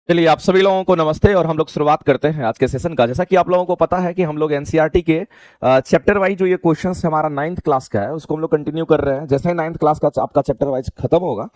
चलिए आप सभी लोगों को नमस्ते और हम लोग शुरुआत करते हैं आज के सेशन का। जैसा कि आप लोगों को पता है कि हम लोग एनसीईआरटी के चैप्टर वाइज जो ये क्वेश्चंस हमारा 9th क्लास का है उसको हम लोग कंटिन्यू कर रहे हैं। जैसे ही 9th क्लास का आपका चैप्टर वाइज खत्म होगा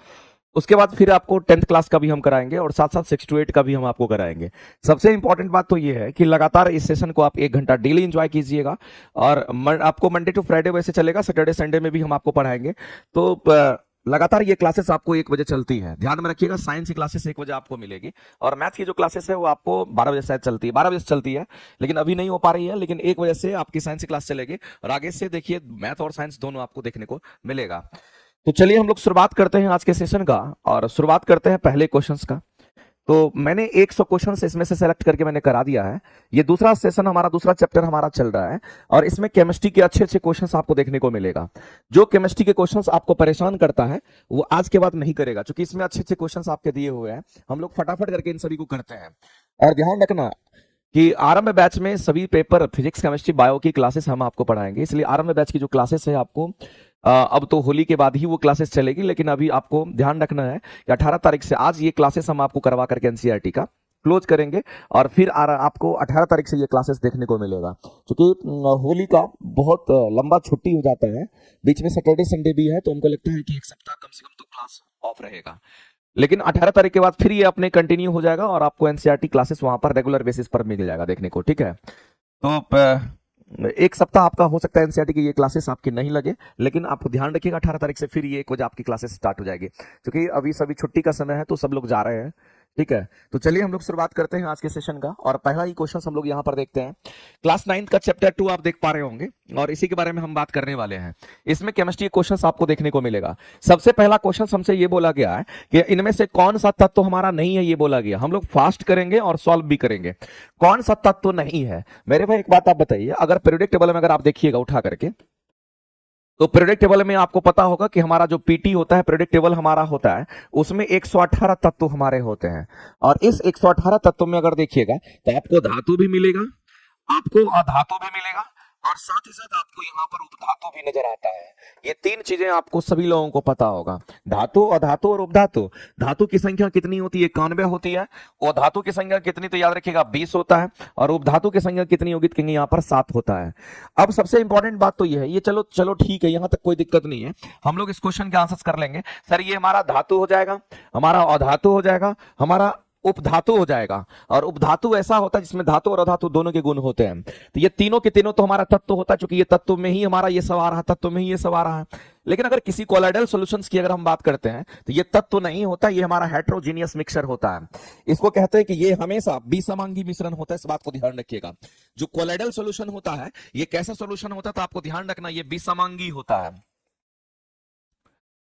उसके बाद फिर आपको 10th क्लास का भी हम कराएंगे और साथ साथ 6 to 8 का भी हम आपको कराएंगे। सबसे इंपॉर्टेंट बात तो ये है कि लगातार इस सेशन को आप 1 घंटा डेली एंजॉय कीजिएगा और आपको मंडे टू फ्राइडे वैसे चलेगा, सैटरडे संडे में भी हम आपको पढ़ाएंगे। तो लगातार ये क्लासेस आपको 1 बजे चलती है, ध्यान में रखिएगा। साइंस की क्लासेस 1 बजे आपको मिलेगी और मैथ्स की जो क्लासेस है वो आपको 12 बजे शायद चलती है, 12 बजे से चलती है, लेकिन अभी नहीं हो पा रही है। लेकिन 1 बजे से आपकी साइंस की क्लास चलेगी और आगे से देखिए मैथ और साइंस दोनों आपको देखने को मिलेगा। तो चलिए हम लोग शुरुआत करते हैं आज के सेशन का और शुरुआत करते हैं पहले क्वेश्चंस का। तो मैंने 100 क्वेश्चंस इसमें से सेलेक्ट करके मैंने करा दिया है। ये दूसरा सेशन हमारा, दूसरा चैप्टर हमारा चल रहा है और इसमें केमिस्ट्री के अच्छे अच्छे क्वेश्चंस आपको देखने को मिलेगा। जो केमिस्ट्री के क्वेश्चंस आपको परेशान करता है वो आज के बाद नहीं करेगा, क्योंकि इसमें अच्छे अच्छे क्वेश्चंस आपके दिए हुए हैं। हम लोग फटाफट करके इन सभी को करते हैं। और ध्यान रखना कि आरंभ बैच में सभी पेपर फिजिक्स, केमिस्ट्री, बायो की क्लासेस हम आपको पढ़ाएंगे, इसलिए आरंभ बैच की जो क्लासेस है आपको अब तो होली के बाद ही वो क्लासेस चलेगी, लेकिन अभी आपको ध्यान रखना है कि 18 तारीख से आज ये क्लासेस हम आपको करवा करके एनसीईआरटी का क्लोज करेंगे और फिर आपको 18 तारीख से ये क्लासेस देखने को मिलेगा। क्योंकि होली का बहुत लंबा छुट्टी हो जाता है, बीच में सैटरडे संडे भी है, तो हमको लगता है कि 1 सप्ताह कम से कम तो क्लास ऑफ रहेगा। लेकिन 18 तारीख के बाद फिर ये अपने कंटिन्यू हो जाएगा और आपको एनसीईआरटी क्लासेस वहां पर रेगुलर बेसिस पर मिल जाएगा देखने को, ठीक है। तो 1 सप्ताह आपका हो सकता है एनसीईआरटी की ये क्लासेस आपकी नहीं लगे, लेकिन आप ध्यान रखिएगा 18 तारीख से फिर ये 1 बजे आपकी क्लासेस स्टार्ट हो जाएगी, क्योंकि अभी सभी छुट्टी का समय है तो सब लोग जा रहे हैं, ठीक है। तो चलिए हम लोग शुरुआत करते हैं आज के सेशन का और पहला ही क्वेश्चन हम लोग यहाँ पर देखते हैं। क्लास 9 का चैप्टर 2 आप देख पा रहे होंगे और इसी के बारे में हम बात करने वाले हैं। इसमें केमिस्ट्री के क्वेश्चन आपको देखने को मिलेगा। सबसे पहला क्वेश्चन हमसे ये बोला गया है कि इनमें से कौन सा तत्व हमारा नहीं है, ये बोला गया। हम लोग फास्ट करेंगे और सॉल्व भी करेंगे। कौन सा तत्व नहीं है मेरे भाई, एक बात आप बताइए। अगर पीरियोडिक टेबल में अगर आप देखिएगा उठा करके, तो पीरियोडिक टेबल में आपको पता होगा कि हमारा जो पीटी होता है, पीरियोडिक टेबल हमारा होता है, उसमें 118 तत्व हमारे होते हैं। और इस 118 तत्व में अगर देखिएगा तो आपको धातु भी मिलेगा, आपको अधातु भी मिलेगा और साथ ही साथ आपको यहाँ पर उपधातु भी नजर आता है। ये 3 चीजें आपको सभी लोगों को पता होगा, धातु, अधातु और उपधातु। धातु की संख्या कितनी होती है? 91 होती है। और धातु की संख्या कितनी, तो याद रखिएगा 20 होता है। और उपधातु की संख्या कितनी होगी तो यहाँ पर 7 होता है। अब सबसे इंपॉर्टेंट बात तो ये है, ये चलो चलो ठीक है, यहां तक कोई दिक्कत नहीं है, हम लोग इस क्वेश्चन के आंसर्स कर लेंगे। सर ये हमारा धातु हो जाएगा, हमारा अधातु हो जाएगा, हमारा उपधातु हो जाएगा। और उपधातु ऐसा होता है जिसमें धातु और अधातु दोनों के गुण होते हैं। तो ये तीनों के तीनों तो हमारा तत्व होता है, क्योंकि ये तत्व में ही हमारा ये सब आ रहा है, तत्व में ही ये सब आ रहा है। लेकिन अगर किसी कोलाइडल सॉल्यूशंस की अगर हम बात करते हैं तो ये तत्व नहीं होता, ये हमारा हेट्रोजीनियस मिक्सचर होता है। इसको कहते हैं कि ये हमेशा विसमांगी मिश्रण होता है, इस बात को ध्यान रखिएगा। जो कोलाइडल सॉल्यूशन होता है ये कैसा सॉल्यूशन होता है, तो आपको ध्यान रखना ये विसमांगी होता है।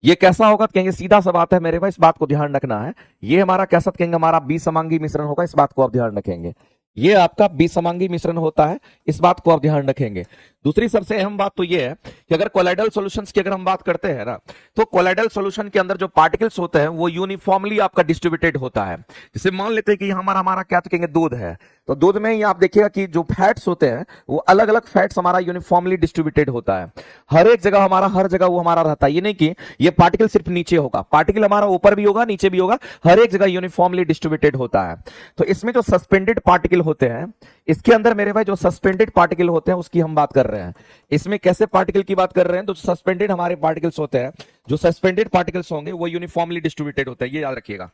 ये कैसा होगा कहेंगे, सीधा सा बात है मेरे भाई, इस बात को ध्यान रखना है। ये हमारा कैसा कहेंगे, हमारा विसमांगी मिश्रण होगा, इस बात को आप ध्यान रखेंगे। ये आपका विसमांगी मिश्रण होता है, इस बात को आप ध्यान रखेंगे। दूसरी सबसे अहम बात तो ये है कि अगर कोलाइडल सॉल्यूशंस की अगर हम बात करते हैं ना, तो कोलाइडल सॉल्यूशन के अंदर जो पार्टिकल्स होते हैं वो यूनिफॉर्मली आपका डिस्ट्रीब्यूटेड होता है। जैसे मान लेते हैं कि हमारा क्या तो कहेंगे दूध है, तो दूध में ही आप देखिएगा कि जो फैट्स होते हैं वो अलग अलग फैट्स हमारा यूनिफॉर्मली डिस्ट्रीब्यूटेड होता है। हर एक जगह हमारा, हर जगह वो हमारा रहता है। ये नहीं कि ये पार्टिकल सिर्फ नीचे होगा, पार्टिकल हमारा ऊपर भी होगा नीचे भी होगा, हर एक जगह यूनिफॉर्मली डिस्ट्रीब्यूटेड होता है। तो इसमें जो सस्पेंडेड पार्टिकल होते हैं, इसके अंदर मेरे भाई जो सस्पेंडेड पार्टिकल होते हैं उसकी हम बात कर रहे हैं। इसमें कैसे पार्टिकल की बात कर रहे हैं, तो सस्पेंडेड हमारे पार्टिकल्स होते हैं, जो सस्पेंडेड पार्टिकल्स होंगे वो यूनिफॉर्मली डिस्ट्रीब्यूटेड होते हैं, ये याद रखिएगा।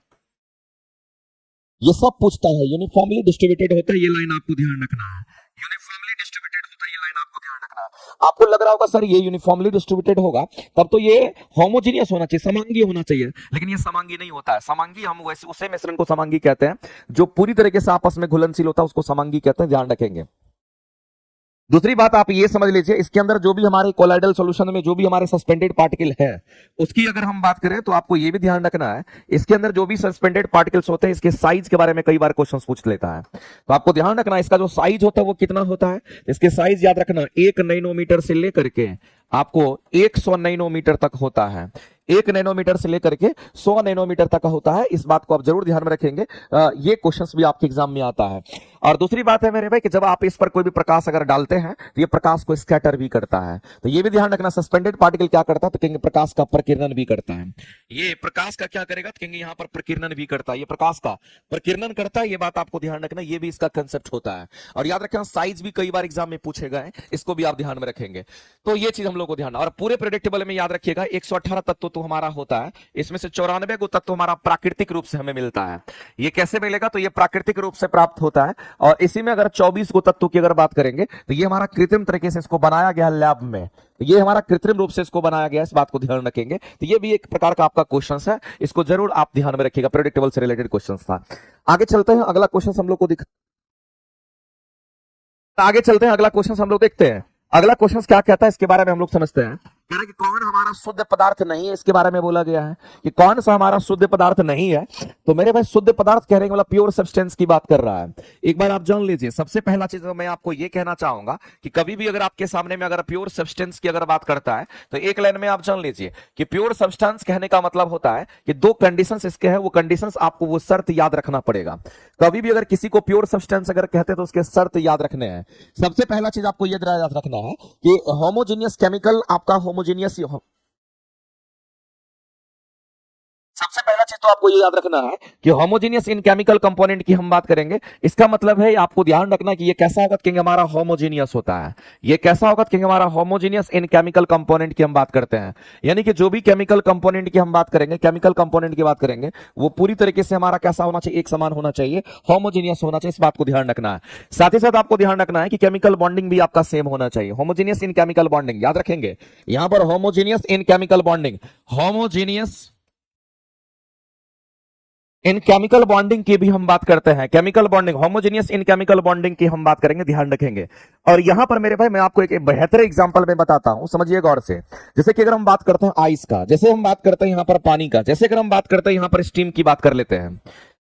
ये सब पूछता है, यूनिफॉर्मली डिस्ट्रीब्यूटेड होता है, ये लाइन आपको ध्यान रखना है। यूनिफॉर्मली डिस्ट्रीब्यूटेड होता है, ये लाइन आपको ध्यान रखना है। आपको लग रहा होगा सर ये यूनिफॉर्मली डिस्ट्रीब्यूटेड होगा तब तो ये होमोजीनियस होना चाहिए, समांगी होना चाहिए, लेकिन ये समांगी नहीं होता है। समांगी हम वैसे उसे मिश्रण को समांगी कहते हैं जो पूरी तरीके से आपस में घुलनशील होता है, उसको समांगी कहते हैं, ध्यान रखेंगे। दूसरी बात आप ये समझ लीजिए, इसके अंदर जो भी हमारे कोलाइडल सॉल्यूशन में जो भी हमारे सस्पेंडेड पार्टिकल है उसकी अगर हम बात करें तो आपको ये भी ध्यान रखना है, इसके अंदर जो भी सस्पेंडेड पार्टिकल्स होते हैं इसके साइज के बारे में कई बार क्वेश्चन पूछ लेता है। तो आपको ध्यान रखना इसका जो साइज होता है वो कितना होता है। इसके साइज याद रखना 1 नैनोमीटर से लेकर के आपको 100 नैनोमीटर तक होता है। 1 नैनोमीटर से लेकर के 100 नैनोमीटर तक का होता है। इस बात को आप जरूर ध्यान में रखेंगे। ये क्वेश्चंस भी आपके एग्जाम में आता है। और दूसरी बात है मेरे भाई कि जब आप इस पर कोई भी प्रकाश अगर डालते हैं तो ये प्रकाश को स्कैटर भी करता है। तो ये भी ध्यान रखना, सस्पेंडेड पार्टिकल क्या करता है तो कहेंगे प्रकाश का प्रकीर्णन भी करता है। ये प्रकाश का क्या करेगा तो कहेंगे यहां पर प्रकीर्णन भी करता है। ये प्रकाश का प्रकीर्णन करता है, ये बात आपको ध्यान रखना, ये भी इसका कंसेप्ट होता है। और याद रखना साइज भी कई बार एग्जाम में पूछे गए, इसको भी आप ध्यान में रखेंगे। तो ये चीज हम लोग को ध्यान, और पूरे प्रेडिक्टेबल में याद रखिएगा 118 तत्व तो हमारा होता है, इसमें से 94 को तत्व हमारा प्राकृतिक रूप से हमें मिलता है। ये कैसे मिलेगा तो ये प्राकृतिक रूप से प्राप्त होता है। और इसी में अगर 24 को तत्व की अगर बात करेंगे तो ये हमारा कृत्रिम तरीके से इसको बनाया गया लैब में, तो ये हमारा कृत्रिम रूप से इसको बनाया गया, इस बात को ध्यान रखेंगे। तो ये भी एक प्रकार का आपका क्वेश्चन है, इसको जरूर आप ध्यान में रखिएगा, प्रेडिक्टेबल से रिलेटेड क्वेश्चन था। आगे चलते हैं, अगला क्वेश्चन हम लोग को आगे चलते हैं, अगला क्वेश्चन हम लोग देखते हैं। अगला क्वेश्चन क्या कहता है इसके बारे में हम लोग समझते हैं। कह रहा है कि कौन हमारा शुद्ध पदार्थ नहीं है, इसके बारे में बोला गया है कि कौन सा हमारा शुद्ध पदार्थ नहीं है। तो मेरे भाई शुद्ध पदार्थ कहने वाला प्योर सब्सटेंस की बात कर रहा है। एक बार आप जान लीजिए, सबसे पहला चीज मैं आपको ये कहना चाहूंगा कि कभी भी अगर आपके सामने में अगर प्योर सब्सटेंस की अगर बात करता है तो एक लाइन में आप जान लीजिए कि प्योर सब्सटेंस कहने का मतलब होता है कि 2 कंडीशंस इसके हैं, वो कंडीशंस आपको वो शर्त याद रखना पड़ेगा। कभी भी अगर किसी को प्योर सब्सटेंस अगर कहते हैं तो उसके शर्त याद रखने हैं। सबसे पहला चीज आपको ये याद रखना है कि होमोजीनियस केमिकल, आपका होमोजीनियस, सबसे पहला चीज तो आपको ये याद रखना है कि होमोजीनियस इन केमिकल कंपोनेंट की हम बात करेंगे। इसका मतलब है आपको ध्यान रखना कि ये कैसा होगा कहेंगे हमारा होमोजीनियस होता है। ये कैसा होगा कहेंगे हमारा होमोजीनियस इन केमिकल कंपोनेंट की हम बात करते हैं। यानी कि जो भी केमिकल कंपोनेंट की हम बात करेंगे, केमिकल कंपोनेंट की बात करेंगे, वो पूरी तरीके से हमारा कैसा होना चाहिए, एक समान होना चाहिए, होमोजीनियस होना चाहिए। इस बात को ध्यान रखना है। साथ ही साथ आपको ध्यान रखना है कि केमिकल बॉन्डिंग भी आपका सेम होना चाहिए। होमोजीनियस इन केमिकल बॉन्डिंग याद रखेंगे, यहां पर होमोजीनियस इन केमिकल बॉन्डिंग, होमोजीनियस इन केमिकल बॉन्डिंग की भी हम बात करते हैं। केमिकल बॉन्डिंग, होमोजेनियस इन केमिकल बॉन्डिंग की हम बात करेंगे, ध्यान रखेंगे। और यहां पर मेरे भाई मैं आपको एक बेहतर एग्जांपल में बताता हूं, समझिए गौर से। जैसे कि अगर हम बात करते हैं आइस का, जैसे हम बात करते हैं यहां पर पानी का, जैसे अगर हम बात करते हैं यहां पर स्टीम की बात कर लेते हैं,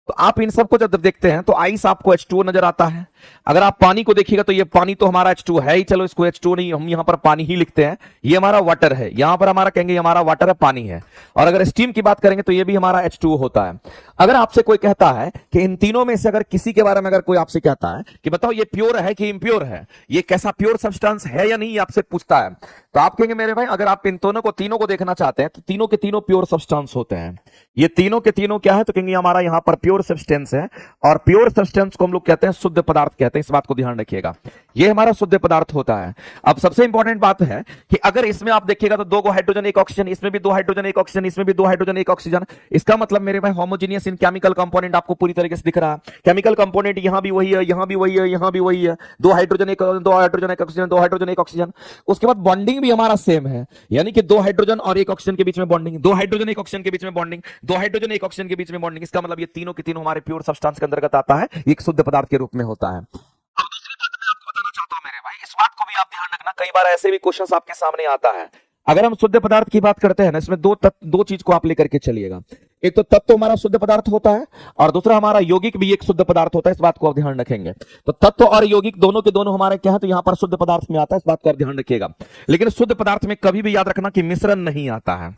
तो आप इन सबको जब देखते हैं तो आइस आपको H2O नजर आता है। अगर आप पानी को देखिएगा तो ये पानी तो हमारा H2 है ही, चलो इसको H2 नहीं, हम यहां पर पानी ही लिखते हैं। ये हमारा वाटर है, यहां पर हमारा कहेंगे हमारा वाटर है, पानी है। और अगर स्टीम की बात करेंगे तो ये भी हमारा H2O होता है। अगर आपसे कोई कहता है कि इन तीनों में से अगर किसी के बारे में अगर कोई आपसे कहता है कि बताओ ये प्योर है कि इम्प्योर है, ये कैसा प्योर सब्सटेंस है या नहीं, आपसे पूछता है, तो आप कहेंगे मेरे भाई अगर आप इन तीनों को देखना चाहते हैं तो तीनों के तीनों प्योर सब्सटेंस होते हैं। ये तीनों के तीनों क्या है तो कहेंगे हमारा यहां पर प्योर सब्सटेंस है। और प्योर सब्सटेंस को हम लोग कहते हैं शुद्ध पदार्थ कहते हैं, इस बात को ध्यान रखिएगा। ये हमारा शुद्ध पदार्थ होता है। अब सबसे इंपॉर्टेंट बात है कि अगर इसमें आप देखिएगा तो 2 हाइड्रोजन 1 ऑक्सीजन, इसमें भी 2 हाइड्रोजन 1 ऑक्सीजन, इसमें भी 2 हाइड्रोजन 1 ऑक्सीजन, इसका मतलब मेरे भाई होमोजेनियस इन केमिकल कंपोनेंट आपको पूरी तरीके से दिख रहा है। केमिकल कंपोनेंट यहां भी वही है, यहां भी वही है, यहां भी वही है, 2 हाइड्रोजन 1 ऑक्सीजन, 2 हाइड्रोजन 1 ऑक्सीजन। उसके बाद बॉन्डिंग भी हमारा सेम है, यानी कि 2 हाइड्रोजन और 1 ऑक्सीजन के बीच में बॉन्डिंग, 2 हाइड्रोजन 1 ऑक्सीजन के बीच में बॉन्डिंग, 2 हाइड्रोजन 1 ऑक्सीजन के बीच में बॉन्डिंग। इसका मतलब ये तीनों के तीनों हमारे प्योर सब्सटेंस के अंतर्गत आता है, एक शुद्ध पदार्थ के रूप में होता है। अब दूसरी बात मैं आपको बताना चाहता हूं मेरे भाई, इस बात को भी आप ध्यान रखना, कई बार ऐसे भी क्वेश्चंस आपके सामने आता है। अगर हम शुद्ध पदार्थ की बात करते हैं ना, इसमें दो चीज को आप लेकर के चलिएगा। एक तो तत्व हमारा शुद्ध पदार्थ होता है और दूसरा हमारा यौगिक भी एक शुद्ध पदार्थ होता है, इस बात को आप ध्यान रखेंगे। तो तत्व और यौगिक दोनों के दोनों हमारे क्या है तो यहां पर शुद्ध पदार्थ में आता है, इस बात को आप ध्यान रखिएगा। लेकिन शुद्ध पदार्थ में कभी भी याद रखना कि मिश्रण नहीं आता है,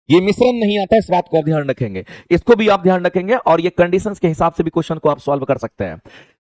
ये मिश्रण नहीं आता है, इस बात को आप ध्यान रखेंगे, इसको भी आप ध्यान रखेंगे। और ये कंडीशंस के हिसाब से भी क्वेश्चन को आप सॉल्व कर सकते हैं।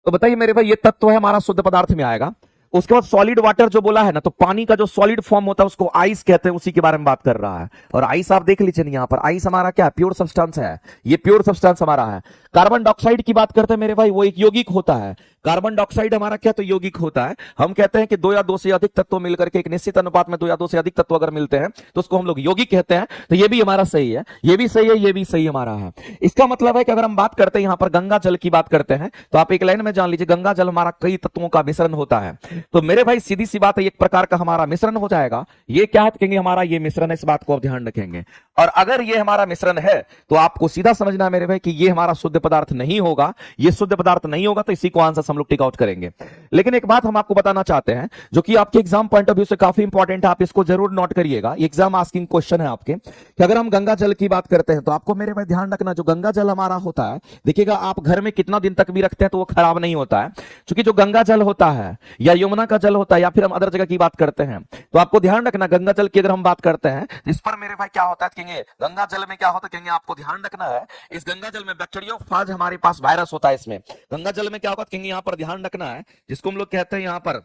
तो बताइए मेरे भाई, ये तत्व है हमारा शुद्ध पदार्थ में आएगा। उसके बाद सॉलिड वाटर जो बोला है ना, तो पानी का जो सॉलिड फॉर्म होता है उसको आइस कहते हैं, उसी के बारे में बात कर रहा है। और आइस आप देख लीजिए यहां पर, आइस हमारा क्या है, प्योर सब्सटेंस है, ये प्योर सब्सटेंस हमारा है। कार्बन डाइऑक्साइड की बात करते हैं मेरे भाई, वो एक यौगिक होता है। कार्बन डाइऑक्साइड हमारा क्या तो यौगिक होता है। हम कहते हैं कि 2 या 2 से अधिक तत्व मिलकर के एक निश्चित अनुपात में 2 या 2 से अधिक तत्व अगर मिलते हैं तो उसको हम लोग यौगिक कहते हैं। तो ये भी हमारा सही है, ये भी सही है, ये भी सही हमारा है। इसका मतलब है कि अगर हम बात करते हैं यहां पर गंगा जल की बात करते हैं तो आप एक लाइन में जान लीजिए, गंगा जल हमारा कई तत्वों का मिश्रण होता है। तो मेरे भाई सीधी सी बात है, एक प्रकार का हमारा मिश्रण हो जाएगा। ये क्या है कहेंगे हमारा ये मिश्रण है, इस बात को आप ध्यान रखेंगे। और अगर ये हमारा मिश्रण है तो आपको सीधा समझना है मेरे भाई कि ये हमारा शुद्ध पदार्थ नहीं होगा, ये शुद्ध पदार्थ नहीं होगा, तो इसी को आंसर हम लोग टिक आउट करेंगे। लेकिन एक बात हम आपको बताना चाहते हैं जो कि आपके एग्जाम पॉइंट ऑफ व्यू से काफी इंपॉर्टेंट है, आप इसको जरूर नोट करिएगा। एग्जाम आस्किंग क्वेश्चन है आपके कि अगर हम गंगा जल की बात करते हैं तो आपको मेरे भाई ध्यान रखना, जो गंगा जल हमारा होता है, देखिएगा आप घर में कितना दिन तक भी रखते हैं तो वो खराब नहीं होता है, क्योंकि जो गंगा जल होता है या यमुना का जल होता है या फिर हम अदर जगह की बात करते हैं, तो आपको ध्यान रखना गंगा जल की अगर हम बात करते हैं इस पर मेरे भाई क्या होता है, कहेंगे गंगा जल में क्या होता है, कहेंगे आपको ध्यान रखना है इस गंगा जल में बैक्टीरियोफाज हमारे पास वायरस होता है। इसमें गंगा जल में क्या होगा, कहेंगे यहां पर ध्यान रखना है, जिसको हम लोग कहते हैं यहां पर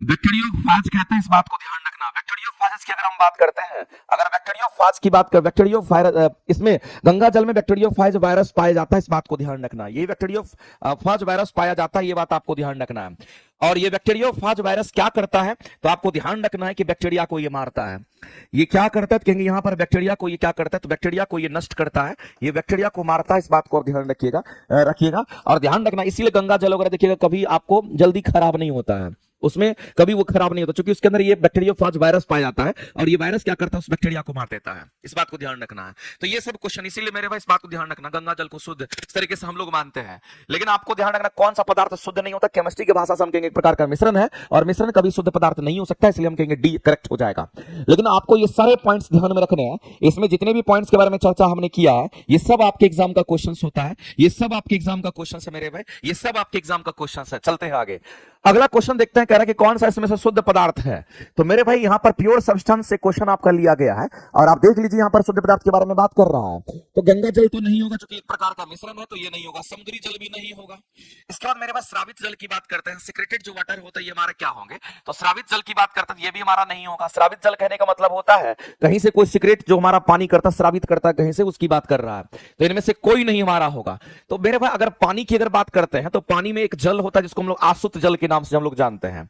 बैक्टीरियोफाज कहते हैं, इस बात को ध्यान रखना। बैक्टीरियोफाज की अगर हम बात करते हैं, अगर बैक्टीरियोफाज की बात कर, बैक्टीरियोफाज इसमें गंगा जल में बैक्टीरियोफाज वायरस पाया जाता है, इस बात को ध्यान रखना। ये बैक्टीरियोफाज वायरस पाया जाता है, ये बात आपको ध्यान रखना है। और ये बैक्टीरियोफाज वायरस क्या करता है, तो आपको ध्यान रखना है कि बैक्टीरिया को ये मारता है। ये क्या करता है, तो कहेंगे यहां पर बैक्टीरिया को ये क्या करता है, तो बैक्टीरिया को ये नष्ट करता है, ये बैक्टीरिया को मारता है, इस बात को आप ध्यान रखिएगा और ध्यान रखना। इसीलिए गंगा जल वगैरह देखिएगा कभी आपको जल्दी खराब नहीं होता है, उसमें कभी वो खराब नहीं होता, क्योंकि उसके अंदर ये बैक्टीरियोफाज वायरस पाया जाता है और ये वायरस क्या करता है, उस बैक्टीरिया को मार देता है, इस बात को ध्यान रखना है। तो ये सब क्वेश्चन, इसीलिए मेरे भाई इस बात को ध्यान रखना, गंगा जल को शुद्ध इस तरीके से हम लोग मानते हैं। लेकिन आपको ध्यान रखना कौन सा पदार्थ शुद्ध नहीं होता, केमिस्ट्री की भाषा से हम कहेंगे एक प्रकार का मिश्रण है और मिश्रण कभी शुद्ध पदार्थ नहीं हो सकता, इसलिए हम कहेंगे डी करेक्ट हो जाएगा। लेकिन आपको ये सारे पॉइंट्स ध्यान में रखने हैं, इसमें जितने भी पॉइंट्स के बारे में चर्चा हमने किया है ये सब आपके एग्जाम का क्वेश्चन होता है, ये सब आपके एग्जाम का क्वेश्चन है मेरे भाई, ये सब आपके एग्जाम का क्वेश्चन है। चलते हैं आगे, अगला क्वेश्चन देखते हैं, कह रहा है कि कौन सा इसमें से शुद्ध पदार्थ है। तो मेरे भाई यहां पर प्योर सब्सटेंस से क्वेश्चन आपका लिया गया है और आप देख लीजिए यहां पर शुद्ध पदार्थ के बारे में बात कर रहा है। तो गंगा जल तो नहीं होगा, क्योंकि एक प्रकार का मिश्रण है, तो ये नहीं होगा। समुद्री जल भी नहीं होगा। इसके बाद मेरे पास स्रावित जल की बात करते हैं, सिक्रेटेड जो वाटर होता है ये हमारा क्या होंगे, तो स्रावित जल की बात करते हैं, ये भी हमारा नहीं होगा। स्रावित जल कहने का मतलब होता है कहीं से कोई सिक्रेट जो हमारा पानी करता स्रावित करता है कहीं से, उसकी बात कर रहा है, तो इनमें से कोई नहीं हमारा होगा। तो मेरे भाई अगर पानी की अगर बात करते हैं तो पानी में एक जल होता है जिसको हम लोग आसुत जल के नाम से हम लोग जानते हैं,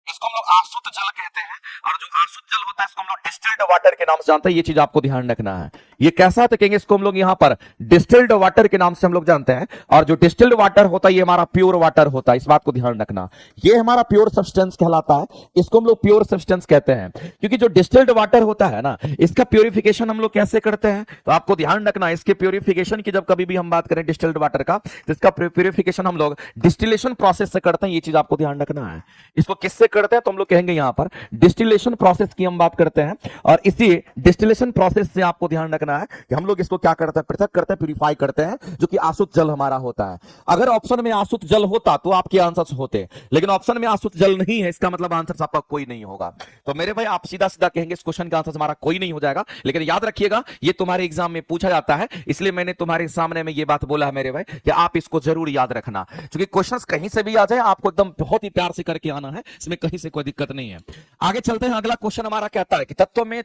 इसको हम लोग आसुत जल कहते हैं। और जो आसुत जल होता है इसको हम लोग डिस्टिल्ड वाटर के नाम से जानते हैं, ये चीज आपको ध्यान रखना है। ये कैसा है तो कहेंगे इसको हम लोग यहां पर डिस्टिल्ड वाटर के नाम से हम लोग जानते हैं। और जो डिस्टिल्ड वाटर होता है ये हमारा प्योर वाटर होता है, इस बात को ध्यान रखना। ये हमारा प्योर सब्सटेंस कहलाता है, इसको हम लोग प्योर सब्सटेंस कहते हैं। क्योंकि जो डिस्टिल्ड वाटर होता है ना, इसका प्योरिफिकेशन हम लोग कैसे करते हैं, तो आपको ध्यान रखना इसके प्योरिफिकेशन की जब कभी भी हम बात करें डिस्टिल्ड वाटर का, तो इसका प्योरिफिकेशन हम लोग डिस्टिलेशन प्रोसेस से करते हैं, ये चीज आपको ध्यान रखना है। इसको किससे करते हैं तो हम लोग कहेंगे यहां पर डिस्टिलेशन प्रोसेस की हम बात करते हैं। और इसी डिस्टिलेशन प्रोसेस से आपको ध्यान रखना है कि हम लोग इसको क्या करते हैं, पृथक करते हैं, प्यूरिफाई करते हैं, जो कि आसुत जल हमारा होता है। अगर ऑप्शन में आसुत जल होता तो आपके आंसर्स होते, लेकिन ऑप्शन में आसुत जल नहीं है, इसका मतलब आंसर आपका कोई नहीं होगा। तो मेरे भाई आप सीधा सीधा कहेंगे इस क्वेश्चन का आंसर हमारा कोई नहीं हो जाएगा। लेकिन याद रखिएगा ये तुम्हारे एग्जाम में पूछा जाता है, इसलिए मैंने तुम्हारे सामने में ये बात बोला है मेरे भाई कि आप इसको जरूर याद रखना, क्योंकि क्वेश्चंस कहीं से भी आ जाए आपको एकदम बहुत ही प्यार से करके आना है, इसमें कहीं से कोई दिक्कत नहीं है। आगे चलते हैं, अगला क्वेश्चन हमारा कहता है कि तत्व में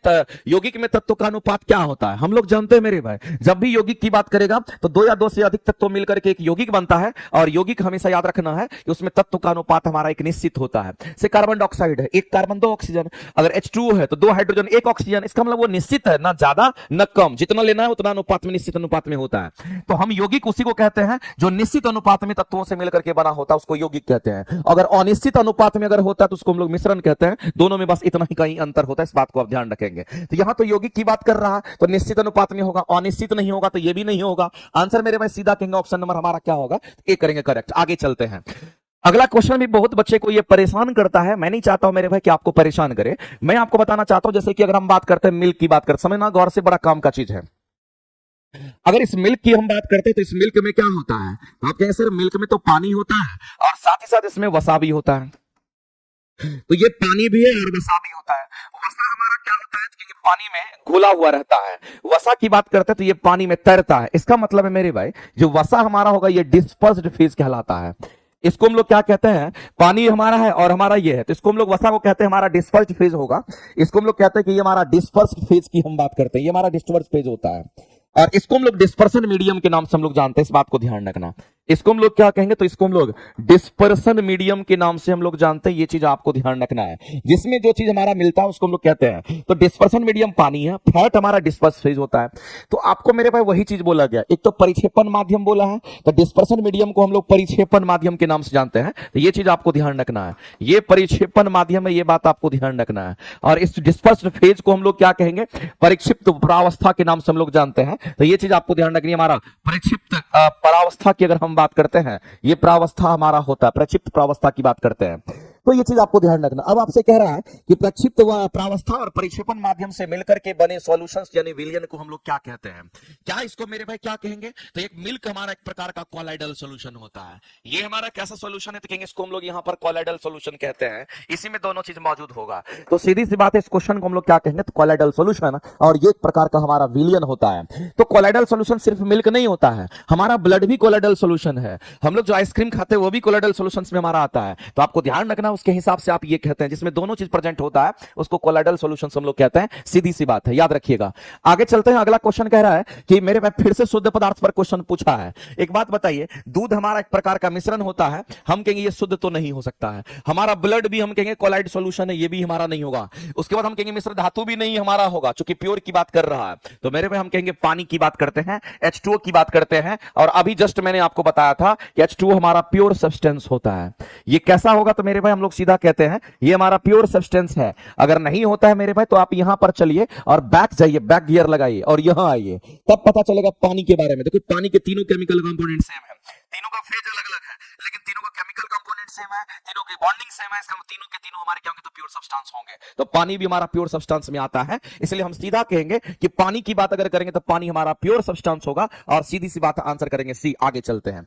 यौगिक में तत्व का अनुपात क्या होता है। हम लोग जानते हैं मेरे भाई जब भी यौगिक की बात करेगा तो दो या दो से अधिक तत्व मिलकर के एक यौगिक बनता है, और यौगिक हमेशा याद रखना है कि उसमें तत्व का अनुपात हमारा एक निश्चित होता है। से कार्बन डाइऑक्साइड है, एक कार्बन दो ऑक्सीजन, अगर H2 है तो दो हाइड्रोजन एक ऑक्सीजन, इसका मतलब वो निश्चित है, ना ज्यादा न कम, जितना लेना है उतना अनुपात में, निश्चित अनुपात में होता है। तो हम यौगिक उसी को कहते हैं जो निश्चित अनुपात में तत्वों से मिलकर के बना होता है, उसको यौगिक कहते हैं। अगर अनिश्चित अनुपात में अगर होता है तो उसको हम लोग मिश्रण कहते हैं। दोनों में बस इतना ही कहीं अंतर होता है, इस बात को आप ध्यान रखेंगे। तो यहां तो यौगिक की बात कर रहा है तो निश्चित अनुपात में होगा, अनिश्चित नहीं होगा तो ये भी नहीं होगा। आंसर मेरे भाई सीधा कहेंगे ऑप्शन नंबर हमारा क्या होगा, ए करेंगे करेक्ट। आगे चलते हैं, अगला क्वेश्चन भी बहुत बच्चे को ये परेशान करता है, मैं नहीं चाहता हूं मेरे भाई कि आपको परेशान करे। मैं आपको बताना चाहता हूं, जैसे कि अगर हम बात करते हैं मिल्क की बात करते, समझना गौर से, बड़ा काम का चीज है। अगर इस मिल्क की हम बात करते हैं तो इस मिल्क में क्या होता है, तो आप कहेंगे सर मिल्क में तो पानी होता है और साथ ही साथ इसमें वसा भी होता है। तो ये पानी भी है और वसा भी होता है। वसा हमारा क्या होता है, क्योंकि पानी में घुला हुआ रहता है। वसा की बात करते हैं तो ये पानी में तैरता है। इसका मतलब है मेरे भाई जो वसा हमारा होगा ये डिस्पर्स्ड फेज कहलाता है। इसको हम लोग क्या कहते हैं, पानी हमारा है और हमारा ये है, तो इसको हम लोग वसा को कहते हैं हमारा डिस्पर्स्ड फेज होगा। इसको हम लोग कहते हैं कि ये हमारा डिस्पर्स्ड फेज की हम बात करते हैं, ये हमारा डिस्पर्स्ड फेज होता है। और इसको हम लोग डिस्पर्सन मीडियम के नाम से हम लोग जानते हैं, इस बात को ध्यान रखना। इसको हम लोग क्या कहेंगे, तो इसको हम लोग डिस्पर्सन मीडियम के नाम से हम लोग जानते हैं। ये चीज आपको ध्यान रखना है, जिसमें जो चीज हमारा मिलता है उसको हम लोग कहते हैं। तो डिस्पर्सन मीडियम पानी है, फैट हमारा डिस्पर्स फेज होता है। तो आपको मेरे भाई वही चीज बोला गया, एक तो परिक्षेपण माध्यम बोला है, तो डिस्पर्सन मीडियम को हम लोग परिक्षेपण माध्यम के नाम से जानते हैं। तो ये चीज आपको ध्यान रखना है, ये परिक्षेपण माध्यम है, ये बात आपको ध्यान रखना है। और इस डिस्पर्स्ड फेज को हम लोग क्या कहेंगे, परिक्षिप्त परावस्था के नाम से हम लोग जानते हैं। तो ये चीज आपको ध्यान रखनी है। हमारा परिक्षिप्त परावस्था की अगर हम बात करते हैं, ये प्रावस्था हमारा होता है, प्रक्षिप्त प्रावस्था की बात करते हैं। तो ये चीज आपको ध्यान रखना। अब आपसे कह रहा है कि प्रक्षिप्त प्रावस्था और परिक्षेपण माध्यम से मिलकर के बने सॉल्यूशंस यानी विलयन को हम लोग क्या कहते हैं, क्या इसको मेरे भाई क्या कहेंगे, तो एक मिल्क हमारा एक प्रकार का कोलाइडल सॉल्यूशन होता है। ये हमारा कैसा सॉल्यूशन है, तो कहेंगे इसको हम लोग यहाँ पर कोलाइडल सॉल्यूशन कहते हैं। इसी में दोनों चीज मौजूद होगा। तो सीधी सी बात है, इस क्वेश्चन को हम लोग क्या कहेंगे, तो कोलाइडल सॉल्यूशन, और ये एक प्रकार का हमारा विलयन होता है। तो कोलाइडल सॉल्यूशन सिर्फ मिल्क नहीं होता है, हमारा ब्लड भी कोलाइडल सॉल्यूशन है। हम लोग जो आइसक्रीम खाते हैं वो भी कोलाइडल सॉल्यूशंस में हमारा आता है। तो आपको ध्यान रखना, उसके हिसाब से आप ये कहते हैं, जिसमें दोनों चीज प्रेजेंट होता है उसको कोलाइडल सॉल्यूशंस हम लोग कहते हैं। सीधी सी बात है, याद रखिएगा। आगे चलते हैं। अगला क्वेश्चन कह रहा है कि मेरे पास फिर से शुद्ध पदार्थ पर क्वेश्चन पूछा है। एक बात बताइए, दूध हमारा एक प्रकार का मिश्रण होता है, हम कहेंगे ये शुद्ध तो नहीं हो सकता है। हमारा ब्लड भी हम कहेंगे कोलाइड सॉल्यूशन है, ये भी हमारा नहीं होगा। उसके बाद हम कहेंगे मिश्र धातु भी नहीं हमारा होगा, क्योंकि प्योर की बात कर रहा है। तो मेरे भाई हम कहेंगे पानी की बात करते हैं, H2O की बात करते हैं। और अभी जस्ट मैंने आपको बताया था कि H2O हमारा प्योर सब्सटेंस होता है। ये कैसा होगा, तो मेरे भाई हम लोग सीधा कहते हैं ये हमारा प्योर सब्सटेंस है। अगर नहीं होता है मेरे भाई तो आप यहां पर चलिए और बैक जाइए, बैक गियर लगाइए और यहां आइए, तब पता चलेगा पानी के बारे में। देखो पानी के तीनों केमिकल कंपोनेंट सेम है, तीनों का फेज अलग अलग है, लेकिन तीनों का केमिकल कंपोनेंट सेम है, तीनों की बॉन्डिंग सेम है। इसका तीनों के तीनों हमारे क्या होंगे, तो प्योर सब्सटेंस होंगे। तो पानी भी हमारा प्योर सब्सटेंस में आता है, इसलिए हम सीधा कहेंगे कि पानी की बात अगर करेंगे तो पानी हमारा प्योर सब्सटेंस होगा। और सीधी सी बात आंसर करेंगे सी। आगे चलते हैं।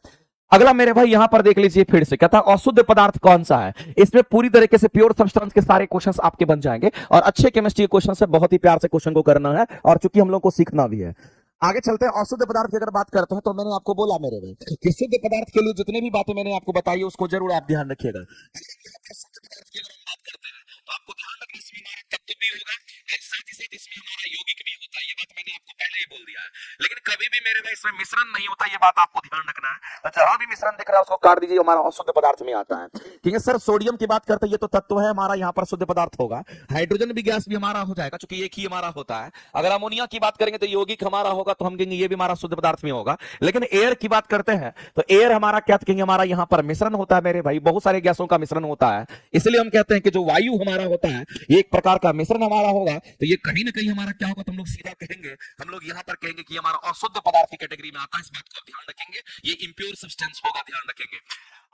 अगला मेरे भाई यहां पर देख लीजिए, फिर से कहता है अशुद्ध पदार्थ कौन सा है। इसमें पूरी तरीके से प्योर सब्सटेंस के सारे क्वेश्चंस आपके बन जाएंगे, और अच्छे केमिस्ट्री के क्वेश्चन से बहुत ही प्यार से क्वेश्चन को करना है, और चूंकि हम लोग को सीखना भी है। आगे चलते हैं। अशुद्ध पदार्थ की अगर बात करते हैं, तो मैंने आपको बोला मेरे भाई कि शुद्ध पदार्थ के लिए जितने भी बातें मैंने आपको बताई उसको जरूर आप ध्यान रखिएगा। शुद्ध पदार्थ की अगर हम बात करते हैं तो आपको ध्यान रखना, इसमें हमारा तत्व भी होगा, साथ ही साथ इसमें हमारा यौगिक भी होता है। ये बात मैंने आपको पहले ही बोल दिया है। लेकिन कभी भी मेरे भाई इसमें मिश्रण नहीं होता, ये बात आपको ध्यान रखना है। तो जहां भी मिश्रण दिख रहा है उसको काट दीजिए, हमारा अशुद्ध पदार्थ में आता है। ठीक है सर, सोडियम की बात करते हैं, ये तो तत्व है हमारा, यहाँ पर शुद्ध पदार्थ होगा। हाइड्रोजन भी गैस भी हमारा हो जाएगा, क्योंकि एक ही हमारा होता है। अगर अमोनिया की बात करेंगे तो यौगिक हमारा होगा, तो हम कहेंगे ये भी हमारा शुद्ध पदार्थ में होगा। लेकिन एयर की बात करते हैं तो एयर हमारा क्या कहेंगे, हमारा यहाँ पर मिश्रण होता है मेरे भाई, बहुत सारे गैसों का मिश्रण होता है। इसलिए हम कहते हैं कि जो वायु हमारा होता है ये एक प्रकार का मिश्रण हमारा होगा। तो ये कहीं ना कहीं हमारा क्या होगा, तो हम लोग सीधा कहेंगे, हम लोग यहाँ पर कहेंगे कि हमारा अशुद्ध पदार्थ की कैटेगरी में आता है। इस बात का ध्यान रखेंगे, ये इंप्योर सब्सटेंस होगा, ध्यान रखेंगे।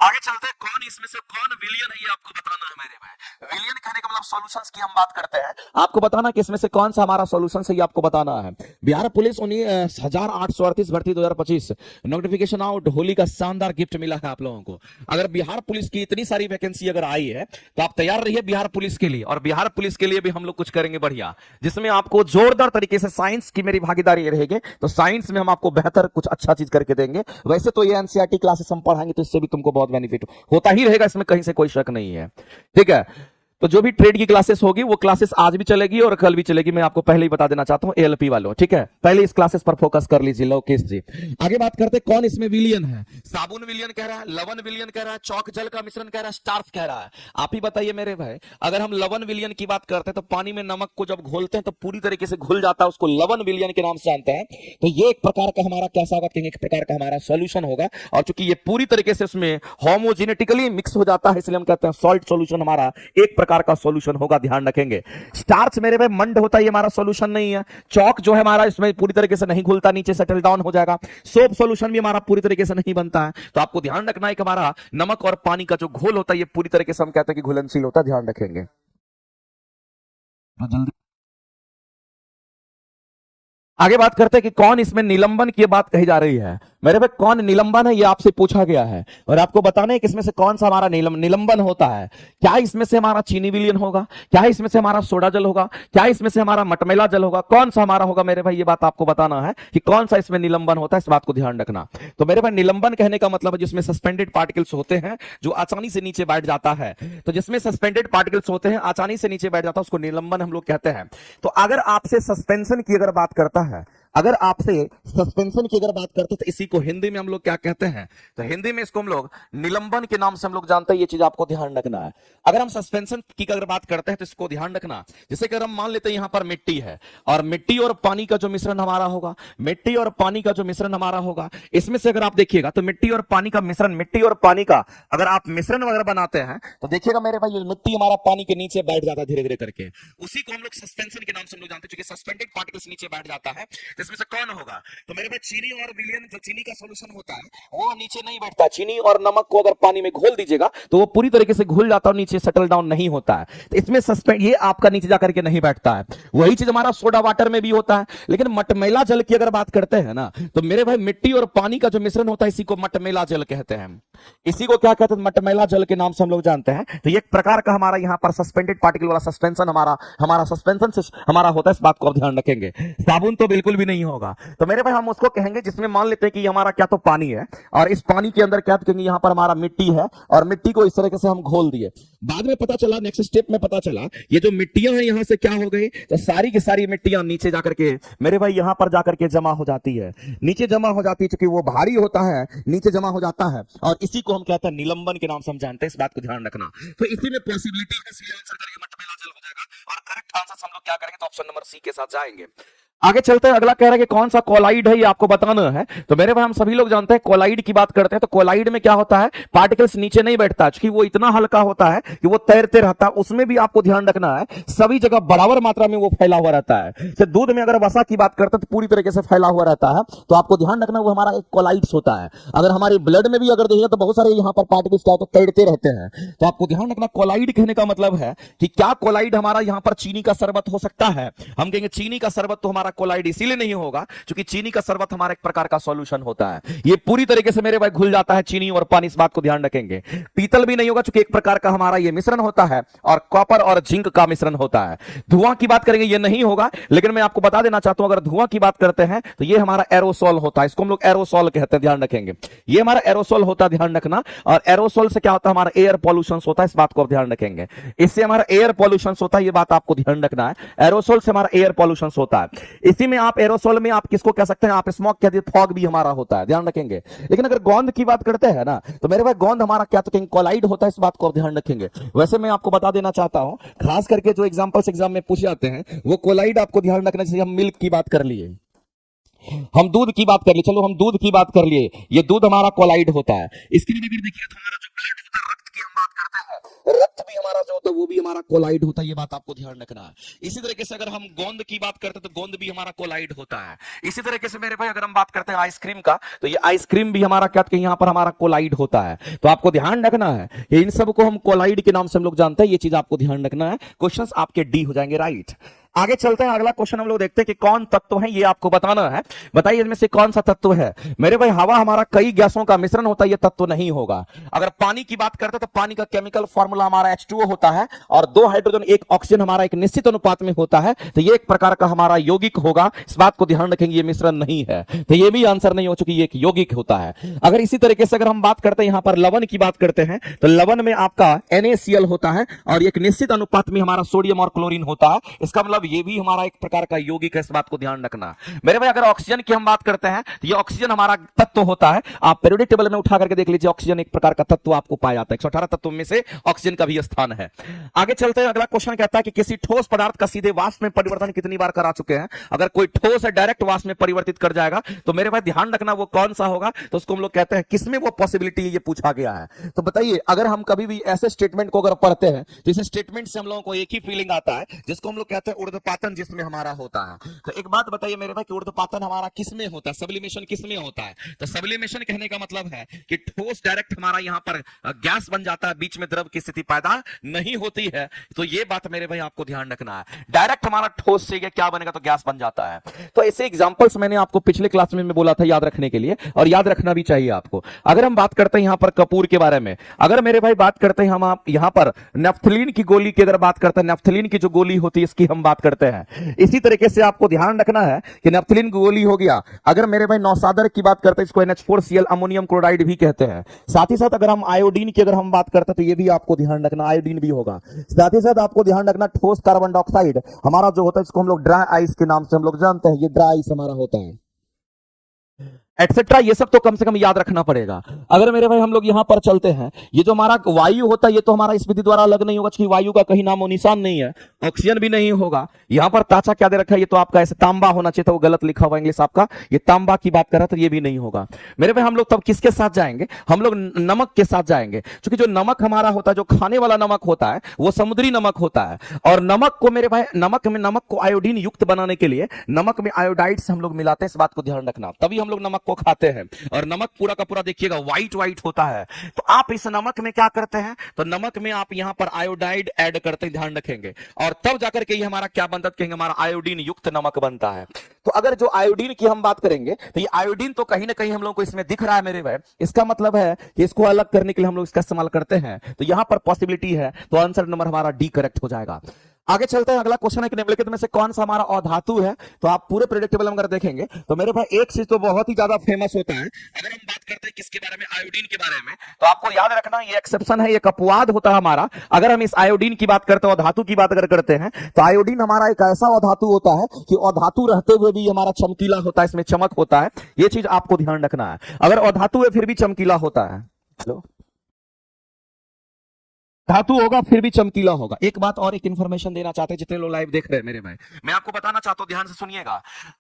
आगे चलते हैं। कौन इसमें से कौन विलियन है, ये आपको बताना है मेरे भाई। विलियन कहने का मतलब सॉल्यूशंस की हम बात करते हैं, आपको बताना कि इसमें से कौन सा हमारा सॉल्यूशन है, ये आपको बताना है। बिहार पुलिस 19,838 भर्ती 2025 नोटिफिकेशन आउट, होली का शानदार गिफ्ट मिला है आप लोगों को। अगर बिहार पुलिस की इतनी सारी वैकेंसी अगर आई है तो आप तैयार रहिए बिहार पुलिस के लिए। और बिहार पुलिस के लिए भी हम लोग कुछ करेंगे बढ़िया, जिसमें आपको जोरदार तरीके से साइंस की मेरी भागीदारी रहेगी। तो साइंस में हम आपको बेहतर कुछ अच्छा चीज करके देंगे। वैसे तो ये एनसीईआरटी क्लासेस हम पढ़ाएंगे, तो इससे भी तुमको बहुत बेनिफिट होता ही रहेगा, इसमें कहीं से कोई शक नहीं है। ठीक है, तो जो भी ट्रेड की क्लासेस होगी वो क्लासेस आज भी चलेगी और कल भी चलेगी, मैं आपको पहले ही बता देना चाहता हूं एएलपी वालों। ठीक है, पहले इस क्लासेस पर फोकस कर लीजिए लोकेश जी। आगे बात करते हैं कौन इसमें विलियन है। साबुन विलियन कह रहा है, लवण विलियन कह रहा है, चौक जल का मिश्रण कह रहा है, स्टार्च कह रहा है। आप ही बताइए मेरे भाई, अगर हम लवण विलियन की बात करते हैं तो पानी में नमक को जब घोलते हैं तो पूरी तरीके से घुल जाता है, उसको लवण विलियन के नाम से जानते हैं। तो ये एक प्रकार का हमारा कैसा होगा, एक प्रकार का हमारा सॉल्यूशन होगा। और चूंकि ये पूरी तरीके से उसमें होमोजेनेटिकली मिक्स हो जाता है, इसलिए हम कहते हैं सॉल्ट सॉल्यूशन हमारा एक प्रकार का सॉल्यूशन होगा, ध्यान रखेंगे। स्टार्च मेरे भाई मंड होता है, ये हमारा सॉल्यूशन नहीं है। चौक जो है हमारा इसमें पूरी तरीके से नहीं घुलता, नीचे सेटल डाउन हो जाएगा। सोप सॉल्यूशन भी हमारा पूरी तरीके से नहीं बनता है। तो आपको ध्यान रखना है कि हमारा नमक और पानी का जो घोल होता है ये पूरी तरीके से हम कहते हैं कि घुलनशील होता है, ध्यान रखेंगे। जल्दी आगे बात करते हैं कि कौन इसमें निलंबन की बात कही जा रही है। मेरे भाई कौन निलंबन है ये आपसे पूछा गया है, और आपको बताना है कि इसमें से कौन सा हमारा निलंबन होता है। क्या इसमें से हमारा चीनी विलियन होगा, क्या इसमें से हमारा सोडा जल होगा, क्या इसमें से हमारा मटमैला जल होगा, कौन सा हमारा होगा मेरे भाई, ये बात आपको बताना है कि कौन सा इसमें निलंबन होता है, इस बात को ध्यान रखना। तो मेरे भाई निलंबन कहने का मतलब है जिसमें सस्पेंडेड पार्टिकल्स होते हैं जो आसानी से नीचे बैठ जाता है। तो जिसमें सस्पेंडेड पार्टिकल्स होते हैं आसानी से नीचे बैठ जाता है उसको निलंबन हम लोग कहते हैं। तो अगर आपसे सस्पेंशन की अगर बात करता है, अगर आपसे सस्पेंशन की अगर बात करते हैं तो इसी को हिंदी में हम लोग क्या कहते हैं, तो हिंदी में इसको हम लोग निलंबन के नाम से हम लोग जानते हैं। ये चीज आपको ध्यान रखना है। अगर हम सस्पेंशन की अगर बात करते हैं तो इसको ध्यान रखना, जैसे कि अगर हम मान लेते हैं यहां पर मिट्टी है और मिट्टी और पानी का जो मिश्रण हमारा होगा, मिट्टी और पानी का जो मिश्रण हमारा होगा, इसमें से अगर आप देखिएगा तो मिट्टी और पानी का मिश्रण, मिट्टी और पानी का अगर आप मिश्रण वगैरह बनाते हैं तो देखिएगा मेरे भाई, मिट्टी हमारा पानी के नीचे बैठ जाता है धीरे धीरे करके, उसी को हम लोग सस्पेंशन के नाम से हम लोग जानते हैं। क्योंकि सस्पेंडेड पार्टिकल्स नीचे बैठ जाता है, तो इसमें से कौन होगा, तो मेरे भाई चीनी और विलियन, जो चीनी का सॉल्यूशन होता है वो नीचे नहीं बैठता। चीनी और नमक को अगर पानी में घोल दीजिएगा तो वो पूरी तरीके से घुल जाता है और नीचे सेटल डाउन नहीं होता है, तो इसमें सस्पेंड ये आपका नीचे जाकर के नहीं बैठता है। वही चीज हमारा सोडा वाटर में भी होता है। लेकिन मटमैला जल की अगर बात करते हैं ना, तो मेरे भाई मिट्टी और पानी का जो मिश्रण होता है इसी को मटमैला जल कहते हैं। इसी को क्या कहते हैं, मटमैला जल के नाम से हम लोग जानते हैं। तो ये एक प्रकार का हमारा यहाँ पर सस्पेंडेड पार्टिकल वाला सस्पेंशन हमारा सस्पेंशन से हमारा होता है। इस बात को आप ध्यान रखेंगे। साबुन तो बिल्कुल भी नहीं होगा। तो मेरे भाई हम उसको कहेंगे जिसमें मान लेते हैं कि हमारा क्या तो पानी है और इस पानी के अंदर क्या कहेंगे, यहाँ पर हमारा मिट्टी है और मिट्टी को इस तरीके से हम घोल दिए। बाद में पता चला, नेक्स्ट स्टेप में पता चला ये जो मिट्टियां हैं यहां से क्या हो गई, तो सारी की सारी मिट्टियां नीचे जाकर के मेरे भाई यहां पर जाकर के जमा हो जाती है, नीचे जमा हो जाती है, क्योंकि वो भारी होता है नीचे जमा हो जाता है और इसी को हम कहते हैं निलंबन के नाम से हम जानते हैं। इस बात को ध्यान रखना। तो इसी में पॉसिबिलिटी है, इसलिए आंसर करेंगे मटमैला जल हो जाएगा और करेक्ट आंसर हम लोग क्या करेंगे, तो ऑप्शन नंबर सी के साथ जाएंगे। आगे चलते हैं, अगला कह रहा है कि कौन सा कोलाइड है ये आपको बताना है। तो मेरे भाई हम सभी लोग जानते हैं कोलाइड की बात करते हैं, तो कोलाइड में क्या होता है, पार्टिकल्स नीचे नहीं बैठता क्योंकि वो इतना हल्का होता है कि वो तैरते रहता है। उसमें भी आपको ध्यान रखना है सभी जगह बराबर मात्रा में वो फैला हुआ रहता है। तो दूध में अगर वसा की बात करते हैं तो पूरी तरीके से फैला हुआ रहता है, तो आपको ध्यान रखना वो हमारा एक कोलाइड्स होता है। अगर हमारे ब्लड में भी अगर देखिए तो बहुत सारे यहाँ पर पार्टिकल्स क्या तो तैरते रहते हैं। तो आपको ध्यान रखना कोलाइड कहने का मतलब है कि क्या कोलाइड हमारा यहाँ पर चीनी का शरबत हो सकता है। हम कहेंगे चीनी का शरबत तो हमारा कोलाइड इसीलिए नहीं होगा क्योंकि चीनी का शरबत हमारा एक प्रकार का सॉल्यूशन होता है, ये पूरी तरीके से मेरे भाई घुल जाता है चीनी और पानी। इस बात को ध्यान रखेंगे। पीतल भी नहीं होगा क्योंकि एक प्रकार का हमारा ये मिश्रण होता है और कॉपर और जिंक का मिश्रण होता है। धुआं की बात करेंगे ये नहीं होगा, लेकिन मैं आपको बता देना चाहता हूं अगर धुआं की बात करते हैं तो ये हमारा एरोसोल होता है, इसको हम लोग एरोसोल कहते हैं, ध्यान रखेंगे। ये हमारा एरोसोल होता है, ध्यान रखना। और एरोसोल से क्या होता है, हमारा एयर पॉल्यूशन होता है। इस बात को आप ध्यान रखेंगे, इससे हमारा एयर पॉल्यूशन होता है, ये बात आपको ध्यान रखना है। एरोसोल से हमारा एयर पॉल्यूशन होता है। इसी में आप एरोसोल में आप किसको कह सकते हैं, आप स्मोक कहते हैं, फॉग भी हमारा होता है, ध्यान रखेंगे। लेकिन अगर गोंद की बात करते हैं ना, तो मेरे भाई गोंद हमारा क्या तो कहेंगे कोलाइड होता है। इस बात को आप ध्यान रखेंगे। वैसे मैं आपको बता देना चाहता हूं, खास करके जो एग्जांपल्स एग्जाम में पूछे जाते हैं वो कोलाइड आपको ध्यान रखना चाहिए। हम मिल्क की बात कर लिए, हम दूध की बात कर लिए, चलो हम दूध की बात कर लिए, ये दूध हमारा कोलाइड होता है। इसके लिए अगर देखिए तो हमारा जो ब्लड होता है, रक्त की हम बात करते हैं, रक्त भी हमारा जो होता है वो भी हमारा कोलाइड होता है, ये बात आपको ध्यान रखना है। इसी तरीके से अगर हम गोंद की बात करते हैं तो गोंद भी हमारा कोलाइड होता है। इसी तरीके से मेरे भाई अगर हम बात करते हैं आइसक्रीम का, तो ये आइसक्रीम भी हमारा क्या यहाँ पर हमारा कोलाइड होता है। तो आपको ध्यान रखना है कि इन सबको हम कोलाइड के नाम से हम लोग जानते हैं, ये चीज आपको ध्यान रखना है। क्वेश्चंस आपके डी हो जाएंगे, राइट। आगे चलते हैं, अगला क्वेश्चन हम लोग देखते हैं कि कौन तत्व है, ये आपको बताना है। बताइए इनमें से कौन सा तत्व है। मेरे भाई हवा हमारा कई गैसों का मिश्रण होता है, ये तत्व नहीं होगा। अगर पानी की बात करते हैं तो पानी का केमिकल फॉर्मूला हमारा H2O होता है और 2 हाइड्रोजन 1 ऑक्सीजन हमारा एक निश्चित अनुपात में होता है, तो ये एक प्रकार का हमारा यौगिक होगा। इस बात को ध्यान रखेंगे, ये मिश्रण नहीं है, तो ये भी आंसर नहीं हो चुकी, ये एक यौगिक होता है। अगर इसी तरीके से अगर हम बात करते हैं यहां पर लवण की बात करते हैं, तो लवण में आपका NaCl होता है और एक निश्चित अनुपात में हमारा सोडियम और क्लोरीन होता है। इसका मतलब ये भी हमारा एक प्रकार का यौगिक है, इस बात को ध्यान रखना। मेरे भाई अगर ऑक्सीजन की हम बात करते हैं तो ये ऑक्सीजन हमारा तत्व होता है। आप पीरियोडिक टेबल में उठा करके देख लीजिए, ऑक्सीजन एक प्रकार का तत्व आपको पाया जाता है। 118 तत्वों में से ऑक्सीजन का भी स्थान है। आगे चलते हैं, अगला क्वेश्चन कहता है कि किसी ठोस पदार्थ का सीधे वाष्प में परिवर्तन कितनी बार करा चुके हैं। अगर कोई ठोस है डायरेक्ट वाष्प में परिवर्तित कर जाएगा, तो मेरे भाई ध्यान रखना वो कौन सा होगा, तो उसको हम लोग कहते हैं किसमें वो पॉसिबिलिटी ये पूछा गया है। तो बताइए अगर हम कभी भी ऐसे स्टेटमेंट को अगर पढ़ते हैं, जिस स्टेटमेंट से हम लोगों को एक ही फीलिंग आता है, जिसको हम लोग कहते हैं ऊर्ध्वपातन, जिसमें हमारा होता है। तो एक बात बताइए मेरे भाई कि ऊर्ध्वपातन हमारा किसमें होता है, सब्लिमेशन किसमें होता है। तो सब्लिमेशन कहने का मतलब है कि ठोस डायरेक्ट हमारा यहां पर गैस बन जाता है, बीच में द्रव की स्थिति पैदा नहीं होती है। तो ये बात मेरे भाई आपको ध्यान रखना है, डायरेक्ट हमारा ठोस से क्या बनेगा, तो गैस बन जाता है। तो ऐसे एग्जांपल्स मैंने आपको पिछले क्लास में बोला था याद रखने के लिए, और याद रखना भी चाहिए आपको। अगर हम बात करते हैं यहां पर कपूर के बारे में, अगर मेरे भाई बात करते हैं हम यहां पर नेफ्थलीन की गोली की अगर बात करते हैं, नेफ्थलीन की जो गोली होती है इसकी हम बात बात करते हैं। इसी तरीके से आपको ध्यान रखना है कि नेप्थलीन गोली हो गया, अगर मेरे भाई नौसादर की बात करते हैं इसको NH4Cl अमोनियम क्लोराइड भी कहते हैं। साथ ही साथ अगर हम आयोडीन की अगर हम बात करते हैं तो ये भी आपको ध्यान रखना, आयोडीन भी होगा। साथ ही साथ आपको ध्यान रखना ठोस कार्बन डाइऑक्साइड हमारा जो होता है इसको हम लोग ड्राई आइस के नाम से हम लोग जानते हैं, ये ड्राई आइस हमारा होता है एटसेट्रा। ये सब तो कम से कम याद रखना पड़ेगा। अगर मेरे भाई हम लोग यहां पर चलते हैं, ये जो हमारा वायु होता है ये तो हमारा इस विधि द्वारा अलग नहीं होगा, क्योंकि वायु का कहीं नामो निशान नहीं है, ऑक्सीजन भी नहीं होगा। यहां पर ताचा क्या दे रखा है, ये तो आपका ऐसे तांबा होना चाहिए था, वो गलत लिखा हुआ इंग्लिश आपका, ये तांबा की बात कर रहा था, ये भी नहीं होगा। मेरे भाई हम लोग तब किसके साथ जाएंगे, हम लोग नमक के साथ जाएंगे, क्योंकि जो नमक हमारा होता है, जो खाने वाला नमक होता है वो समुद्री नमक होता है। और नमक को मेरे भाई नमक को आयोडीन युक्त बनाने के लिए नमक में आयोडाइड से हम लोग मिलाते हैं, इस बात को ध्यान रखना, तभी हम लोग नमक को खाते हैं। और नमक पूरा का पूरा देखिएगा व्हाइट व्हाइट होता है। तो आप इस नमक में क्या करते हैं, तो नमक में आप यहां पर आयोडाइड ऐड करते हैं, ध्यान रखेंगे, और तब जाकर के ये हमारा क्या बनता है, कहेंगे हमारा आयोडीन युक्त नमक बनता है। तो अगर जो आयोडीन की हम बात करेंगे तो ये आयोडीन तो कहीं ना कहीं हम लोगों को इसमें दिख रहा है मेरे भाई, इसका मतलब है कि इसको अलग करने के लिए हम लोग इसका इस्तेमाल करते हैं, तो यहां पर पॉसिबिलिटी है, तो आंसर नंबर हमारा डी करेक्ट हो जाएगा। आगे चलते हैं, अगला क्वेश्चन है कि निम्नलिखित में से कौन सा हमारा अधातु है। तो आप पूरे प्रेडिक्टेबल अगर देखेंगे तो मेरे भाई एक चीज तो बहुत ही ज्यादा फेमस होता है, अगर हम बात करते हैं किसके बारे में, आयोडीन के बारे में, तो आपको याद रखना ये एक्सेप्शन है, ये अपवाद होता है हमारा। अगर हम इस आयोडीन की बात करते हैं, अधातु की बात अगर करते हैं, तो आयोडीन हमारा एक ऐसा अधातु होता है कि अधातु रहते हुए भी हमारा चमकीला होता है, इसमें चमक होता है, ये चीज आपको ध्यान रखना है। अगर अधातु है फिर भी चमकीला होता है, हेलो, धातु होगा फिर भी चमकीला होगा। एक बात और एक इंफॉर्मेशन देना चाहते हैं जितने लोग लाइव देख रहे हैं मेरे भाई, मैं आपको बताना चाहता हूं, ध्यान से सुनिएगा।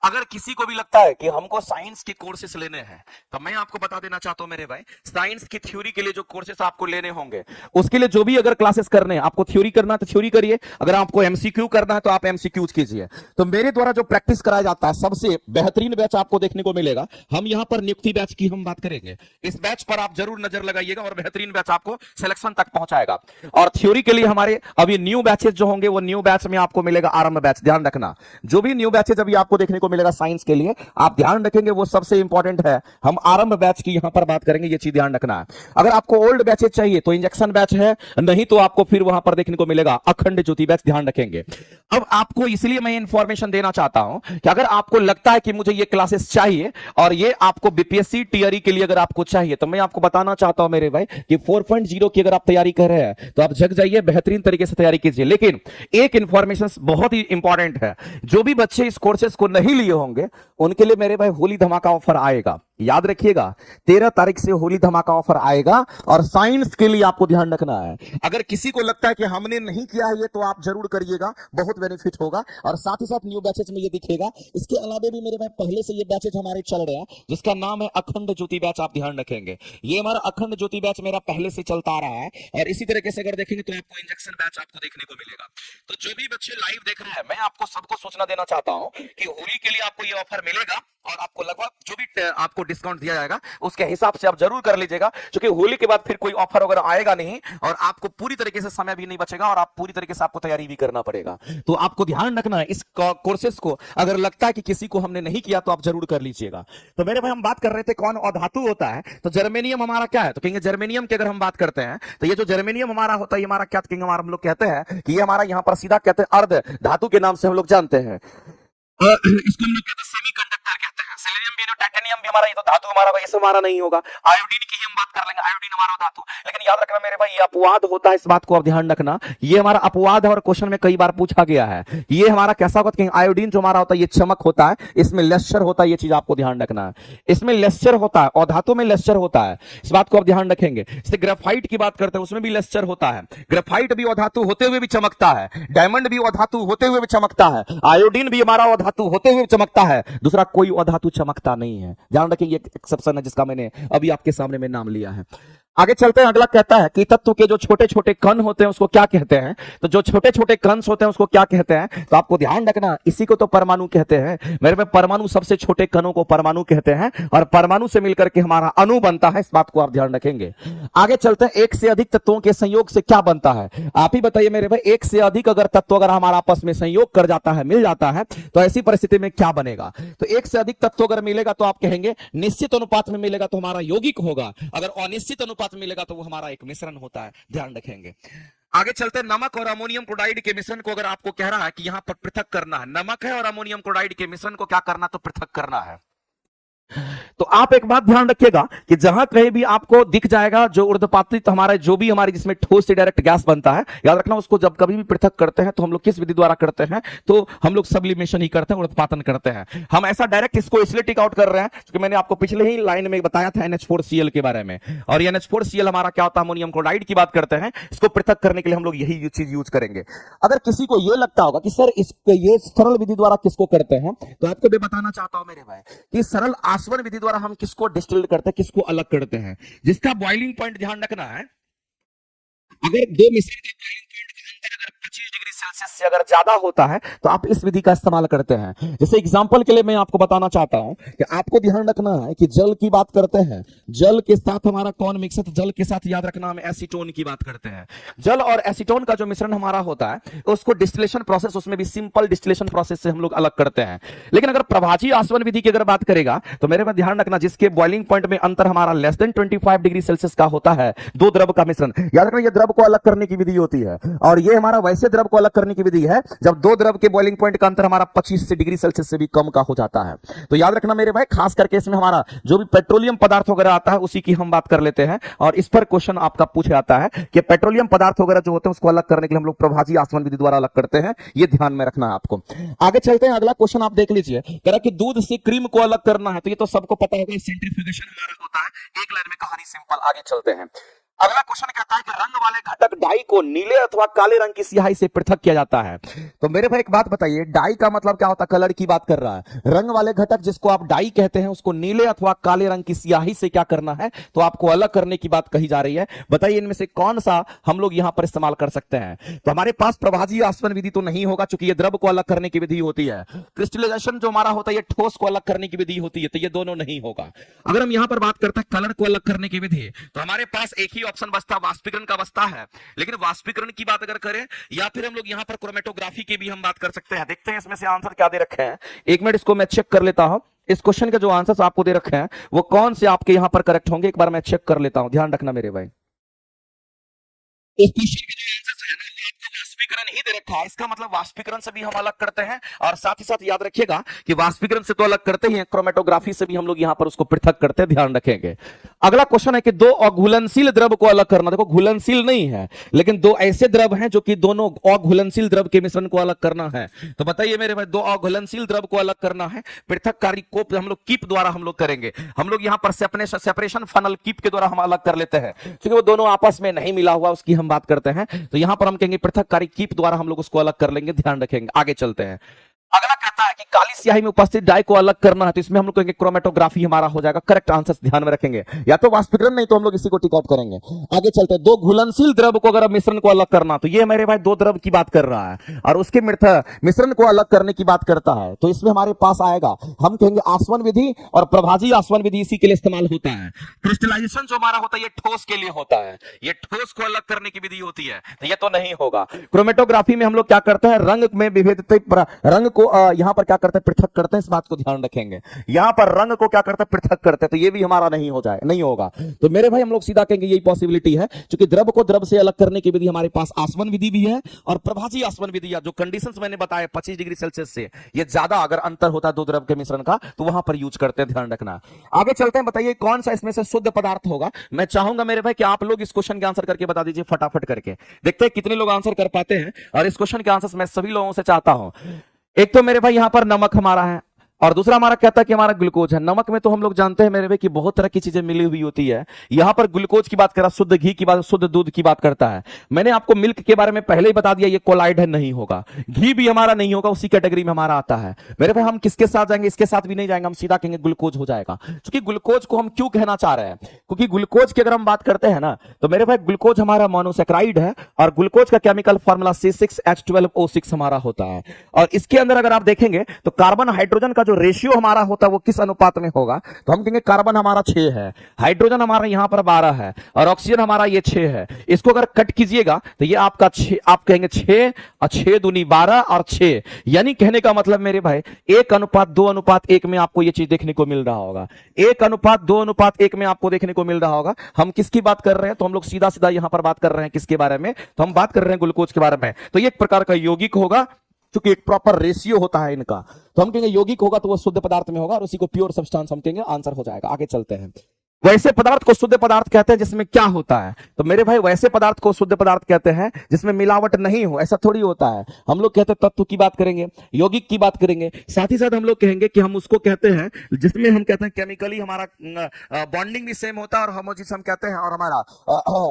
अगर किसी को भी लगता है कि हमको साइंस के कोर्सेस लेने हैं, तो मैं आपको बता देना चाहता हूं मेरे भाई, साइंस की थ्योरी के लिए जो कोर्सेस आपको लेने होंगे, उसके लिए जो भी अगर क्लासेस करने हैं, आपको थ्योरी करना है तो थ्योरी करिए, अगर आपको एमसीक्यू करना है तो आप एमसीक्यूज कीजिए। तो मेरे द्वारा जो प्रैक्टिस कराया जाता है, सबसे बेहतरीन बैच आपको देखने को मिलेगा। हम यहां पर नियुक्ति बैच की हम बात करेंगे, इस बैच पर आप जरूर नजर लगाइएगा और बेहतरीन बैच आपको सिलेक्शन तक पहुंचाएगा। और थ्योरी के लिए हमारे अभी न्यू बैचेस जो होंगे, वो न्यू बैच में आपको मिलेगा आरंभ बैच, ध्यान रखना। जो भी न्यू बैचेस अभी आपको देखने को मिलेगा साइंस के लिए, आप ध्यान रखेंगे वो सबसे इंपॉर्टेंट है। हम आरंभ बैच की यहां पर बात करेंगे, ये चीज ध्यान रखना है। अगर आपको ओल्ड बैचेस चाहिए तो इंजेक्शन बैच है, नहीं तो आपको फिर वहां पर देखने को मिलेगा अखंड ज्योति बैच, ध्यान रखेंगे। अब आपको इसलिए मैं इंफॉर्मेशन देना चाहता हूं कि अगर आपको लगता है कि मुझे ये क्लासेस चाहिए और ये आपको बीपीएससी टीआरई के लिए अगर आपको चाहिए, तो मैं आपको बताना चाहता हूं मेरे भाई कि 4.0 की अगर आप तैयारी कर रहे हैं तो आप जग जाइए, बेहतरीन तरीके से तैयारी कीजिए। लेकिन एक इंफॉर्मेशन बहुत ही इंपॉर्टेंट है, जो भी बच्चे इस कोर्सेस को नहीं लिए होंगे उनके लिए मेरे भाई होली धमाका ऑफर आएगा, याद रखिएगा 13 तारीख से होली धमाका ऑफर आएगा। और साइंस के लिए आपको ध्यान रखना है, अगर किसी को लगता है कि हमने नहीं किया है ये, तो आप जरूर करिएगा, बहुत बेनिफिट होगा। और साथ ही साथ न्यू बैचेस में ये दिखेगा। इसके अलावा भी मेरे भाई पहले से ये बैचेस हमारे चल रहे हैं, जिसका नाम है अखंड ज्योति बैच, आप ध्यान रखेंगे। ये हमारा अखंड ज्योति बैच मेरा पहले से चलता आ रहा है। और इसी तरीके से अगर देखेंगे तो आपको इंजेक्शन बैच आपको देखने को मिलेगा। तो जो भी बच्चे लाइव देख रहे हैं, मैं आपको सबको सूचना देना चाहता हूं कि होली के लिए आपको ये ऑफर मिलेगा, और आपको लगभग जो भी आपको डिस्काउंट दिया जाएगा उसके हिसाब से आप जरूर कर लीजिएगा, क्योंकि होली के बाद फिर कोई ऑफर वगैरह आएगा नहीं, और आपको पूरी तरीके से समय भी नहीं बचेगा, और आप पूरी तरीके से आपको तैयारी भी करना पड़ेगा। तो आपको ध्यान रखना है इस कोर्सेस को, अगर लगता है कि किसी को हमने नहीं किया तो आप जरूर कर लीजिएगा। तो मेरे भाई हम बात कर रहे थे कौन अधातु होता है, तो जर्मेनियम हमारा क्या है, तो कहेंगे जर्मेनियम की अगर हम बात करते हैं तो ये जो जर्मेनियम हमारा होता है, हमारा क्या कहेंगे, हमारा हम लोग कहते हैं कि ये हमारा यहां पर सीधा कहते हैं अर्ध धातु के नाम से हम लोग जानते हैं। इसको हम लोग कहते हैं सेमीकंडक्टर कहते हैं। सेलेनियम भी, टाइटेनियम भी हमारा ये तो धातु हमारा भाई, ये हमारा नहीं होगा। आयोडीन की हम बात कर लेंगे, आयोडीन हमारा धातु। लेकिन याद रखना मेरे भाई ये अपवाद होता है, इस बात को आप ध्यान रखना, ये हमारा अपवाद है और क्वेश्चन में कई बार पूछा गया है। ये हमारा कैसा होता है, आयोडीन जो हमारा होता है ये चमक होता है, इसमें लेस्चर होता है, ये चीज आपको ध्यान रखना है। इसमें लेस्चर होता है और धातु में लेस्चर होता है, इस बात को आप ध्यान रखेंगे। जैसे ग्रेफाइट की बात करते हैं, उसमें भी लेस्चर होता है। ग्रेफाइट भी अधातु होते हुए भी चमकता है, डायमंड भी अधातु होते हुए भी चमकता है, आयोडीन भी हमारा अधातु होते हुए चमकता है, दूसरा कोई अधातु चमकता नहीं है। ध्यान रखिए, ये एक्सेप्शन है जिसका मैंने अभी आपके सामने में नाम लिया है। आगे चलते हैं, अगला कहता है कि तत्व के जो छोटे छोटे कण होते हैं उसको क्या कहते हैं। तो जो छोटे छोटे कण होते हैं उसको क्या कहते हैं, तो आपको ध्यान रखना, इसी को तो परमाणु कहते हैं मेरे में। परमाणु सबसे छोटे कणों को परमाणु कहते हैं, और परमाणु से मिलकर के हमारा अणु बनता है, इस बात को आप ध्यान रखेंगे। आगे चलते हैं, एक से अधिक तत्वों के संयोग से क्या बनता है, आप ही बताइए मेरे भाई। एक से अधिक अगर तत्व अगर हमारा आपस में संयोग कर जाता है, मिल जाता है, तो ऐसी परिस्थिति में क्या बनेगा। तो एक से अधिक तत्व अगर मिलेगा तो आप कहेंगे निश्चित अनुपात में मिलेगा तो हमारा यौगिक होगा, अगर अनिश्चित अनुपात में मिलेगा तो वो हमारा एक मिश्रण होता है, ध्यान रखेंगे। आगे चलते हैं, नमक और अमोनियम क्लोराइड के मिश्रण को अगर आपको कह रहा है कि यहां पर पृथक करना है, नमक है और अमोनियम क्लोराइड के मिश्रण को क्या करना, तो पृथक करना है। तो आप एक बात ध्यान रखिएगा कि जहां कहीं भी आपको दिख जाएगा जो ऊर्ध्वपातित हमारे जो भी हमारे जिसमें ठोस से डायरेक्ट गैस बनता है, याद रखना उसको जब कभी भी पृथक करते हैं तो हम लोग किस विधि द्वारा करते हैं, तो हम लोग सब्लिमेशन ही करते हैं, ऊर्ध्वपातन करते हैं। हम ऐसा डायरेक्ट इसको इसलिए टिक आउट कर रहे हैं क्योंकि मैंने आपको पिछले ही लाइन में बताया था NH4Cl के बारे में, और NH4Cl हमारा क्या होता है, अमोनियम क्लोराइड की बात करते हैं। इसको पृथक करने के लिए हम लोग यही चीज यूज करेंगे। अगर किसी को यह लगता होगा कि सर ये सरल विधि द्वारा किसको करते हैं, तो आपको मैं बताना चाहता हूं मेरे भाई कि सरल आसवन विधि द्वारा हम किसको डिस्टिल्ड करते हैं, किसको अलग करते हैं, जिसका बॉइलिंग पॉइंट ध्यान रखना है। अगर दो मिश्रण का बॉइलिंग पॉइंट का अंतर अगर 25 डिग्री सेल्सियस से अगर ज्यादा होता है तो आप इस विधि का इस्तेमाल करते हैं। जैसे एग्जांपल के लिए मैं आपको बताना चाहता हूं कि आपको ध्यान रखना है कि जल की बात करते हैं, जल के साथ हमारा कौन मिक्स है, तो जल के साथ याद रखना हम एसीटोन की बात करते हैं। जल और एसीटोन का जो मिश्रण हमारा होता है उसको डिस्टिलेशन प्रोसेस, उसमें भी सिंपल डिस्टिलेशन प्रोसेस से हम लोग अलग करते हैं। लेकिन अगर प्रभाजी आसवन विधि की अगर बात करेगा तो मेरे में ध्यान रखना, जिसके बॉइलिंग पॉइंट में अंतर हमारा लेस देन 25 डिग्री सेल्सियस का होता है, दो द्रव का मिश्रण, याद रखना ये द्रव को अलग करने की विधि होती है, और ये हमारा वैसे द्रव को अलग करने की विधि है जब दो द्रव के बॉइलिंग पॉइंट का अंतर हमारा 25 डिग्री सेल्सियस से भी कम का हो जाता है। तो याद रखना मेरे भाई, खास करके इसमें हमारा जो भी पेट्रोलियम पदार्थ वगैरह आता है उसी की हम बात कर लेते हैं, और इस पर क्वेश्चन आपका पूछा जाता है कि पेट्रोलियम पदार्थ वगैरह जो होते हैं उसको अलग करने के लिए हम लोग प्रभाजी आसवन विधि द्वारा अलग करते हैं। ये ध्यान में रखना है आपको। आगे चलते हैं, अगला क्वेश्चन आप देख लीजिए, कह रहा कि दूध से क्रीम को अलग करना है, तो ये तो सबको पता होगा, सेंट्रीफ्यूगेशन हमारा होता है। एक लाइन में कहानी सिंपल। आगे चलते हैं, अगला क्वेश्चन कहता है कि रंग वाले घटक डाई को नीले अथवा काले रंग की स्याही से पृथक किया जाता है। तो मेरे भाई एक बात बताइए, डाई का मतलब क्या होता है, कलर की बात कर रहा है। रंग वाले घटक जिसको आप डाई कहते हैं उसको नीले अथवा काले रंग की स्याही से क्या करना है, तो आपको अलग करने की बात कही जा रही है। बताइए इनमें से कौन सा हम लोग यहां पर इस्तेमाल कर सकते हैं। तो हमारे पास प्रभाजी आसवन विधि तो नहीं होगा क्योंकि ये द्रव को अलग करने की विधि होती है। क्रिस्टलाइजेशन जो हमारा होता है ये ठोस को अलग करने की विधि होती है, तो ये दोनों नहीं होगा। अगर हम यहां पर बात करते हैं कलर को अलग करने की विधि, तो हमारे पास एक ही ऑप्शन बचता है, वाष्पीकरण का बचता है। लेकिन वाष्पीकरण की बात अगर करें या फिर हम लोग यहां पर क्रोमेटोग्राफी की भी हम बात कर सकते हैं। देखते हैं इसमें से आंसर क्या दे रखे हैं, एक मिनट इसको मैं चेक कर लेता हूं। इस क्वेश्चन के जो आंसर्स आपको दे रखे हैं वो कौन से आपके यहां पर करेक्ट होंगे, एक बार मैं चेक कर लेता हूं, ध्यान रखना मेरे भाई। इस क्वेश्चन के जो आंसर्स है ना, आपको वाष्पीकरण ही दे रखा है, इसका मतलब वाष्पीकरण से भी हम अलग करते हैं, और साथ ही साथ याद रखिएगा कि वाष्पीकरण से तो अलग करते ही हैं, क्रोमेटोग्राफी से भी हम लोग यहां पर उसको पृथक करते हैं, ध्यान रखेंगे। अगला क्वेश्चन है कि दो अघुलनशील द्रव को अलग करना। देखो घुलनशील नहीं है, लेकिन दो ऐसे द्रव हैं जो कि दोनों अघुलनशील द्रव के मिश्रण को अलग करना है। तो बताइए मेरे भाई, दो अघुलनशील द्रव को अलग करना है, पृथक कार्य को हम लोग कीप द्वारा हम लोग करेंगे। हम लोग यहां पर सेपरेशन फनल कीप के द्वारा हम अलग कर लेते हैं, क्योंकि वो दोनों आपस में नहीं मिला हुआ उसकी हम बात करते हैं। तो यहां पर हम कहेंगे पृथक कार्य कीप द्वारा हम लोग उसको अलग कर लेंगे, ध्यान रखेंगे। आगे चलते हैं, अगला कहता है कि काली स्याही में उपस्थित डाई को अलग करना है, तो इसमें हम लोग कहेंगे क्रोमेटोग्राफी हमारा हो जाएगा। करेक्ट आंसर ध्यान में रखेंगे, या तो वाष्पीकरण नहीं तो हम लोग इसी को टिक आउट करेंगे। आगे चलते हैं, दो घुलनशील द्रव को अगर मिश्रण को अलग करना, तो ये मेरे भाई दो द्रव की बात कर रहा है और उसके मिश्रण को अलग करने की बात करता है। तो इसमें हमारे पास आएगा, हम कहेंगे आसवन विधि और प्रभाजी आसवन विधि इसी के लिए इस्तेमाल होता है। क्रिस्टलाइजेशन जो हमारा होता है ये ठोस के लिए होता है, ये ठोस को अलग करने की विधि होती है, तो ये तो नहीं होगा। क्रोमेटोग्राफी में हम लोग क्या करते हैं, रंग में विभेदता, रंग को यहां पर क्या करते हैं, पृथक करते हैं, इस बात को ध्यान रखेंगे। यहां पर रंग को क्या करते हैं, पृथक करते हैं, तो ये भी हमारा नहीं हो जाए, नहीं होगा। तो मेरे भाई हम लोग सीधा कहेंगे यही पॉसिबिलिटी है, क्योंकि द्रव को द्रव से अलग करने की विधि हमारे पास आसवन विधि भी है और प्रभाजी आसवन विधि है। जो कंडीशंस मैंने बताया 25 डिग्री सेल्सियस से ये ज्यादा अगर अंतर होता है दो द्रव के मिश्रण का, तो वहां पर यूज करते हैं, ध्यान रखना। आगे चलते हैं, बताइए कौन सा इसमें से शुद्ध पदार्थ होगा। मैं चाहूंगा मेरे भाई कि आप लोग इस क्वेश्चन के आंसर करके बता दीजिए फटाफट करके, देखते हैं कितने लोग आंसर कर पाते हैं। और इस क्वेश्चन के आंसर मैं सभी लोगों से चाहता हूं। एक तो मेरे भाई यहां पर नमक हमारा है और दूसरा हमारा कहता है कि हमारा ग्लूकोज है। नमक में तो हम लोग जानते हैं मेरे भाई कि बहुत तरह की चीजें मिली हुई होती है। यहां पर ग्लूकोज की बात कर रहा, शुद्ध घी की बात, शुद्ध दूध की बात करता है। मैंने आपको मिल्क के बारे में पहले ही बता दिया, ये कोलाइड है, नहीं होगा। घी भी हमारा नहीं होगा, उसी कैटेगरी में हमारा आता है। मेरे भाई हम किसके साथ जाएंगे, इसके साथ भी नहीं जाएंगे, हम सीधा कहेंगे ग्लूकोज हो जाएगा। क्योंकि ग्लूकोज को हम क्यों कहना चाह रहे हैं, क्योंकि ग्लूकोज की अगर हम बात करते हैं ना, तो मेरे भाई ग्लूकोज हमारा मोनोसैकेराइड है और ग्लूकोज का केमिकल फॉर्मूला C6H12O6 हमारा होता है। और इसके अंदर अगर आप देखेंगे तो कार्बन हाइड्रोजन का जो रेशियो हमारा होता है वो किस अनुपात में होगा, तो हम कहेंगे कार्बन हमारा 6 है, हाइड्रोजन हमारा यहां पर 12 है और ऑक्सीजन हमारा ये 6 है। इसको अगर कट कीजिएगा तो ये आपका 6, आप कहेंगे 6 और 6 दूनी 12 और 6, यानी कहने का मतलब मेरे भाई 1:2:1 में आपको ये चीज देखने को मिल रहा होगा। 1:2:1 में आपको देखने को मिल रहा होगा। हम किसकी बात कर रहे हैं, तो हम लोग सीधा सीधा यहां पर बात कर रहे हैं किसके बारे में, तो हम बात कर रहे हैं ग्लूकोज के बारे में। तो ये एक प्रकार का यौगिक होगा, क्योंकि एक प्रॉपर रेशियो होता है इनका, तो हम कहेंगे यौगिक होगा तो वो शुद्ध पदार्थ में होगा और उसी को प्योर सब्सटेंस हम कहेंगे, आंसर हो जाएगा। आगे चलते हैं। वैसे पदार्थ को शुद्ध पदार्थ कहते हैं जिसमें क्या होता है, तो मेरे भाई वैसे पदार्थ को शुद्ध पदार्थ कहते हैं जिसमें मिलावट नहीं हो। ऐसा थोड़ी होता है, हम लोग कहते हैं तत्व की बात करेंगे, यौगिक की बात करेंगे, साथ ही साथ हम लोग कहेंगे कि हम उसको कहते हैं जिसमें हम कहते हैं केमिकली हमारा बॉन्डिंग भी सेम होता है और होमोजिस हम कहते हैं, और हमारा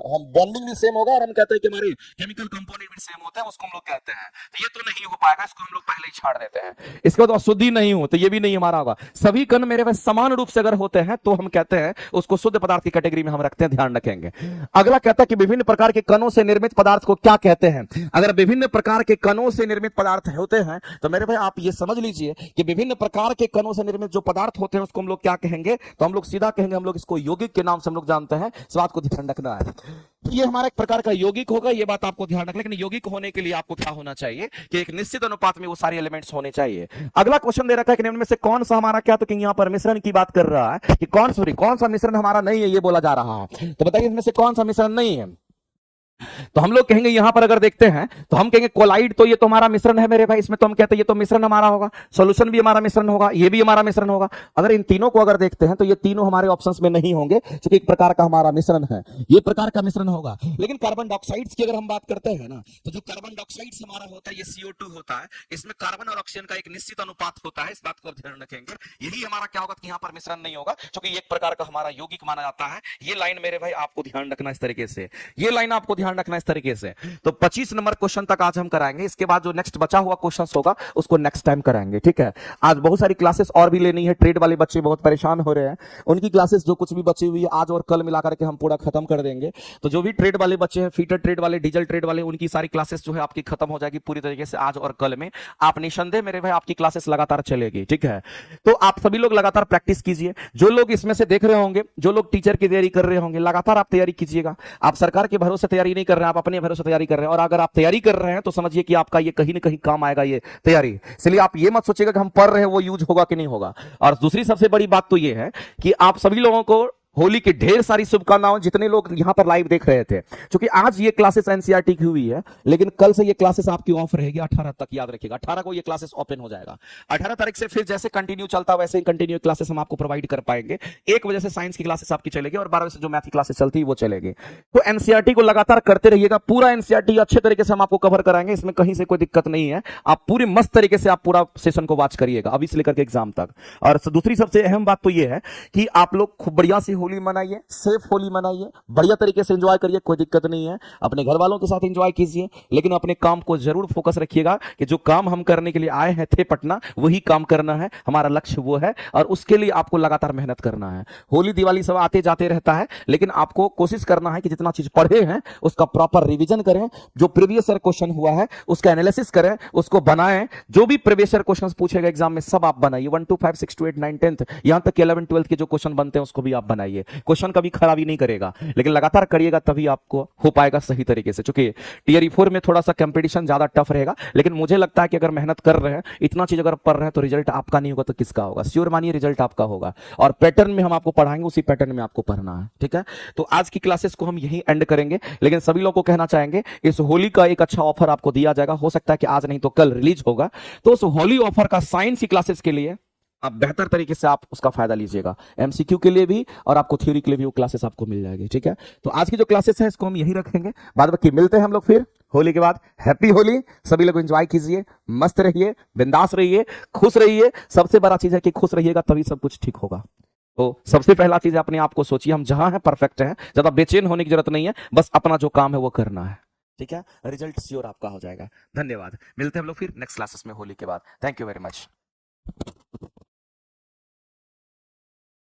हम बॉन्डिंग भी सेम होगा और हम कहते हैं कि हमारे केमिकल कंपोनेंट भी सेम होता है, उसको हम लोग कहते हैं। तो ये तो नहीं हो पाएगा, इसको हम लोग पहले ही छाड़ देते हैं। इसके बाद अशुद्धि नहीं हो तो ये भी नहीं हमारा होगा। सभी कण मेरे भाई समान रूप से अगर होते हैं तो हम कहते हैं उसको शुद्ध पदार्थ की कैटेगरी में हम रखते हैं, ध्यान रखेंगे। अगला कहता है कि विभिन्न प्रकार के कणों से निर्मित पदार्थ को क्या कहते हैं। अगर विभिन्न प्रकार के कणों से निर्मित पदार्थ होते हैं तो मेरे भाई आप ये समझ लीजिए कि विभिन्न प्रकार के कणों से निर्मित जो पदार्थ होते हैं उसको हम लोग क्या कहेंगे, तो हम लोग सीधा कहेंगे, हम लोग इसको यौगिक के नाम से हम लोग जानते हैं। इस बात को ध्यान रखना है, ये हमारा एक प्रकार का यौगिक होगा, ये बात आपको ध्यान रखना। लेकिन यौगिक होने के लिए आपको क्या होना चाहिए कि एक निश्चित अनुपात में वो सारे एलिमेंट्स होने चाहिए। अगला क्वेश्चन दे रखा है कि निम्न में से कौन सा हमारा क्या, तो कि यहां पर मिश्रण की बात कर रहा है कि कौन सा मिश्रण हमारा नहीं है, ये बोला जा रहा है। तो बताइए इसमें से कौन सा मिश्रण नहीं है। तो हम लोग कहेंगे यहां पर अगर देखते हैं तो हम कहेंगे कोलाइड, तो ये तो हमारा मिश्रण है मेरे भाई, इसमें तो हम कहते हैं ये तो मिश्रण हमारा होगा। सॉल्यूशन भी हमारा मिश्रण होगा, ये भी हमारा मिश्रण होगा। अगर इन तीनों को अगर देखते हैं तो ये तीनों हमारे ऑप्शंस में नहीं होंगे, क्योंकि एक प्रकार का हमारा मिश्रण है, ये प्रकार का मिश्रण होगा। लेकिन कार्बन डाइऑक्साइड्स की अगर हम बात करते हैं ना, तो जो कार्बन डाइऑक्साइड्स हमारा होता है ये CO2 होता है, इसमें कार्बन और ऑक्सीजन का एक निश्चित अनुपात होता है, इस बात को ध्यान रखेंगे। यही हमारा क्या होगा कि यहाँ पर मिश्रण नहीं होगा, क्योंकि एक प्रकार का हमारा यौगिक माना जाता है। ये लाइन मेरे भाई आपको ध्यान रखना इस तरीके से, ये लाइन आपको ध्यान रखना इस तरीके से। तो 25 नंबर क्वेश्चन तक आज हम कराएंगे, इसके बाद जो नेक्स्ट बचा हुआ क्वेश्चंस होगा उसको नेक्स्ट टाइम कराएंगे, ठीक है। आज बहुत सारी क्लासेस और भी लेनी है, ट्रेड वाले बच्चे बहुत परेशान हो रहे हैं, उनकी क्लासेस जो कुछ भी बची हुई है आज और कल मिलाकर के हम पूरा खत्म कर देंगे। तो जो भी ट्रेड वाले बच्चे हैं, फीटर ट्रेड वाले, डीजल ट्रेड वाले, उनकी सारी क्लासेस जो है आपकी खत्म हो जाएगी पूरी तरीके से आज और कल में। आप निसंदेह मेरे भाई आपकी क्लासेस लगातार चलेगी, ठीक है। तो आप सभी लोग लगातार प्रैक्टिस कीजिए। जो लोग इसमें से देख रहे होंगे, जो लोग टीचर की तैयारी कर रहे होंगे, लगातार आप तैयारी कीजिएगा। आप सरकार के भरोसे तैयारी नहीं कर रहे हैं, आप अपने भरोसे तैयारी कर रहे हैं, और अगर आप तैयारी कर रहे हैं तो समझिए कि आपका ये कहीं ना कहीं काम आएगा ये तैयारी। इसलिए आप ये मत सोचिएगा कि हम पढ़ रहे हैं वो यूज होगा कि नहीं होगा। और दूसरी सबसे बड़ी बात तो ये है कि आप सभी लोगों को होली की ढेर सारी शुभकामनाएं, जितने लोग यहां पर लाइव देख रहे थे। क्योंकि आज ये क्लासेस एनसीईआरटी की हुई है, लेकिन कल से ये क्लासेस आपकी ऑफ रहेगी 18 तक, याद रखिएगा 18 को ये क्लासेस ओपन हो जाएगा। 18 तारीख से फिर जैसे कंटिन्यू चलता है वैसे ही कंटिन्यू क्लासेस हम आपको प्रोवाइड कर पाएंगे। 1 बजे से साइंस की क्लासेस आपकी चलेगी और 12 बजे से जो मैथ की क्लासेस चलती है वो चलेगी। तो एनसीईआरटी को लगातार करते रहिएगा, पूरा एनसीईआरटी अच्छे तरीके से हम आपको कवर कराएंगे, इसमें कहीं से कोई दिक्कत नहीं है। आप पूरे मस्त तरीके से आप पूरा सेशन को वॉच करिएगा अभी से लेकर के एग्जाम तक। और दूसरी सबसे अहम बात तो ये है कि आप लोग खूब बढ़िया सी होली मनाइए, सेफ होली मनाइए, बढ़िया तरीके से एंजॉय करिए, कोई दिक्कत नहीं है। अपने घर वालों के साथ एंजॉय कीजिए, लेकिन अपने काम को जरूर फोकस रखिएगा कि जो काम हम करने के लिए आए हैं थे पटना, वही काम करना है, हमारा लक्ष्य वो है और उसके लिए आपको लगातार मेहनत करना है। होली दिवाली सब आते जाते रहता है, लेकिन आपको कोशिश करना है कि जितना चीज पढ़े हैं उसका प्रॉपर रिवीजन करें, जो प्रीवियस ईयर क्वेश्चन हुआ है उसका एनालिसिस करें, उसको बनाएं। जो भी प्रीवियस ईयर क्वेश्चन पूछेगा एग्जाम में सब आप बनाइए, 1 2 5 6 2 8 9 10th, यहां तक कि 11 12th के जो क्वेश्चन बनते हैं उसको भी आप बनाइए। क्वेश्चन कभी खराबी नहीं करेगा, लेकिन लगातार करिएगा तभी आपको हो पाएगा सही तरीके से। चूंकि टियर 4 में थोड़ा सा कंपटीशन ज्यादा टफ रहेगा, लेकिन मुझे लगता है कि अगर मेहनत कर रहे हैं, इतना चीज अगर पढ़ रहे हैं, तो रिजल्ट आपका नहीं होगा तो किसका होगा? श्योर मानिए रिजल्ट आपका होगा। और पैटर्न में हम आपको पढ़ाएंगे, उसी पैटर्न में आपको पढ़ना है, ठीक है। तो आज की क्लासेस को हम यहीं एंड करेंगे, लेकिन सभी लोगों को कहना चाहेंगे इस होली का एक अच्छा ऑफर आपको दिया जाएगा, हो सकता है कि आज नहीं तो कल रिलीज होगा। तो उस होली ऑफर का साइंस की क्लासेस के लिए आप बेहतर तरीके से आप उसका फायदा लीजिएगा, एमसीक्यू के लिए भी और आपको थ्योरी के लिए भी वो क्लासेस आपको मिल जाएगी, ठीक है। तो आज की जो क्लासेस है इसको हम यही रखेंगे, बाद बाकी मिलते हैं हम लोग फिर होली के बाद। हैप्पी होली, सभी लोग एंजॉय कीजिए, मस्त रहिए, बिंदास रहिए, खुश रहिए। सबसे बड़ा चीज है कि खुश रहिएगा तभी सब कुछ ठीक होगा। तो सबसे पहला चीज अपने आप को सोचिए, हम जहां हैं परफेक्ट हैं, ज्यादा बेचैन होने की जरूरत नहीं है, बस अपना जो काम है वो करना है, ठीक है। रिजल्ट श्योर आपका हो जाएगा। धन्यवाद, मिलते हैं हम लोग फिर नेक्स्ट क्लासेस में होली के बाद। Thank you very much.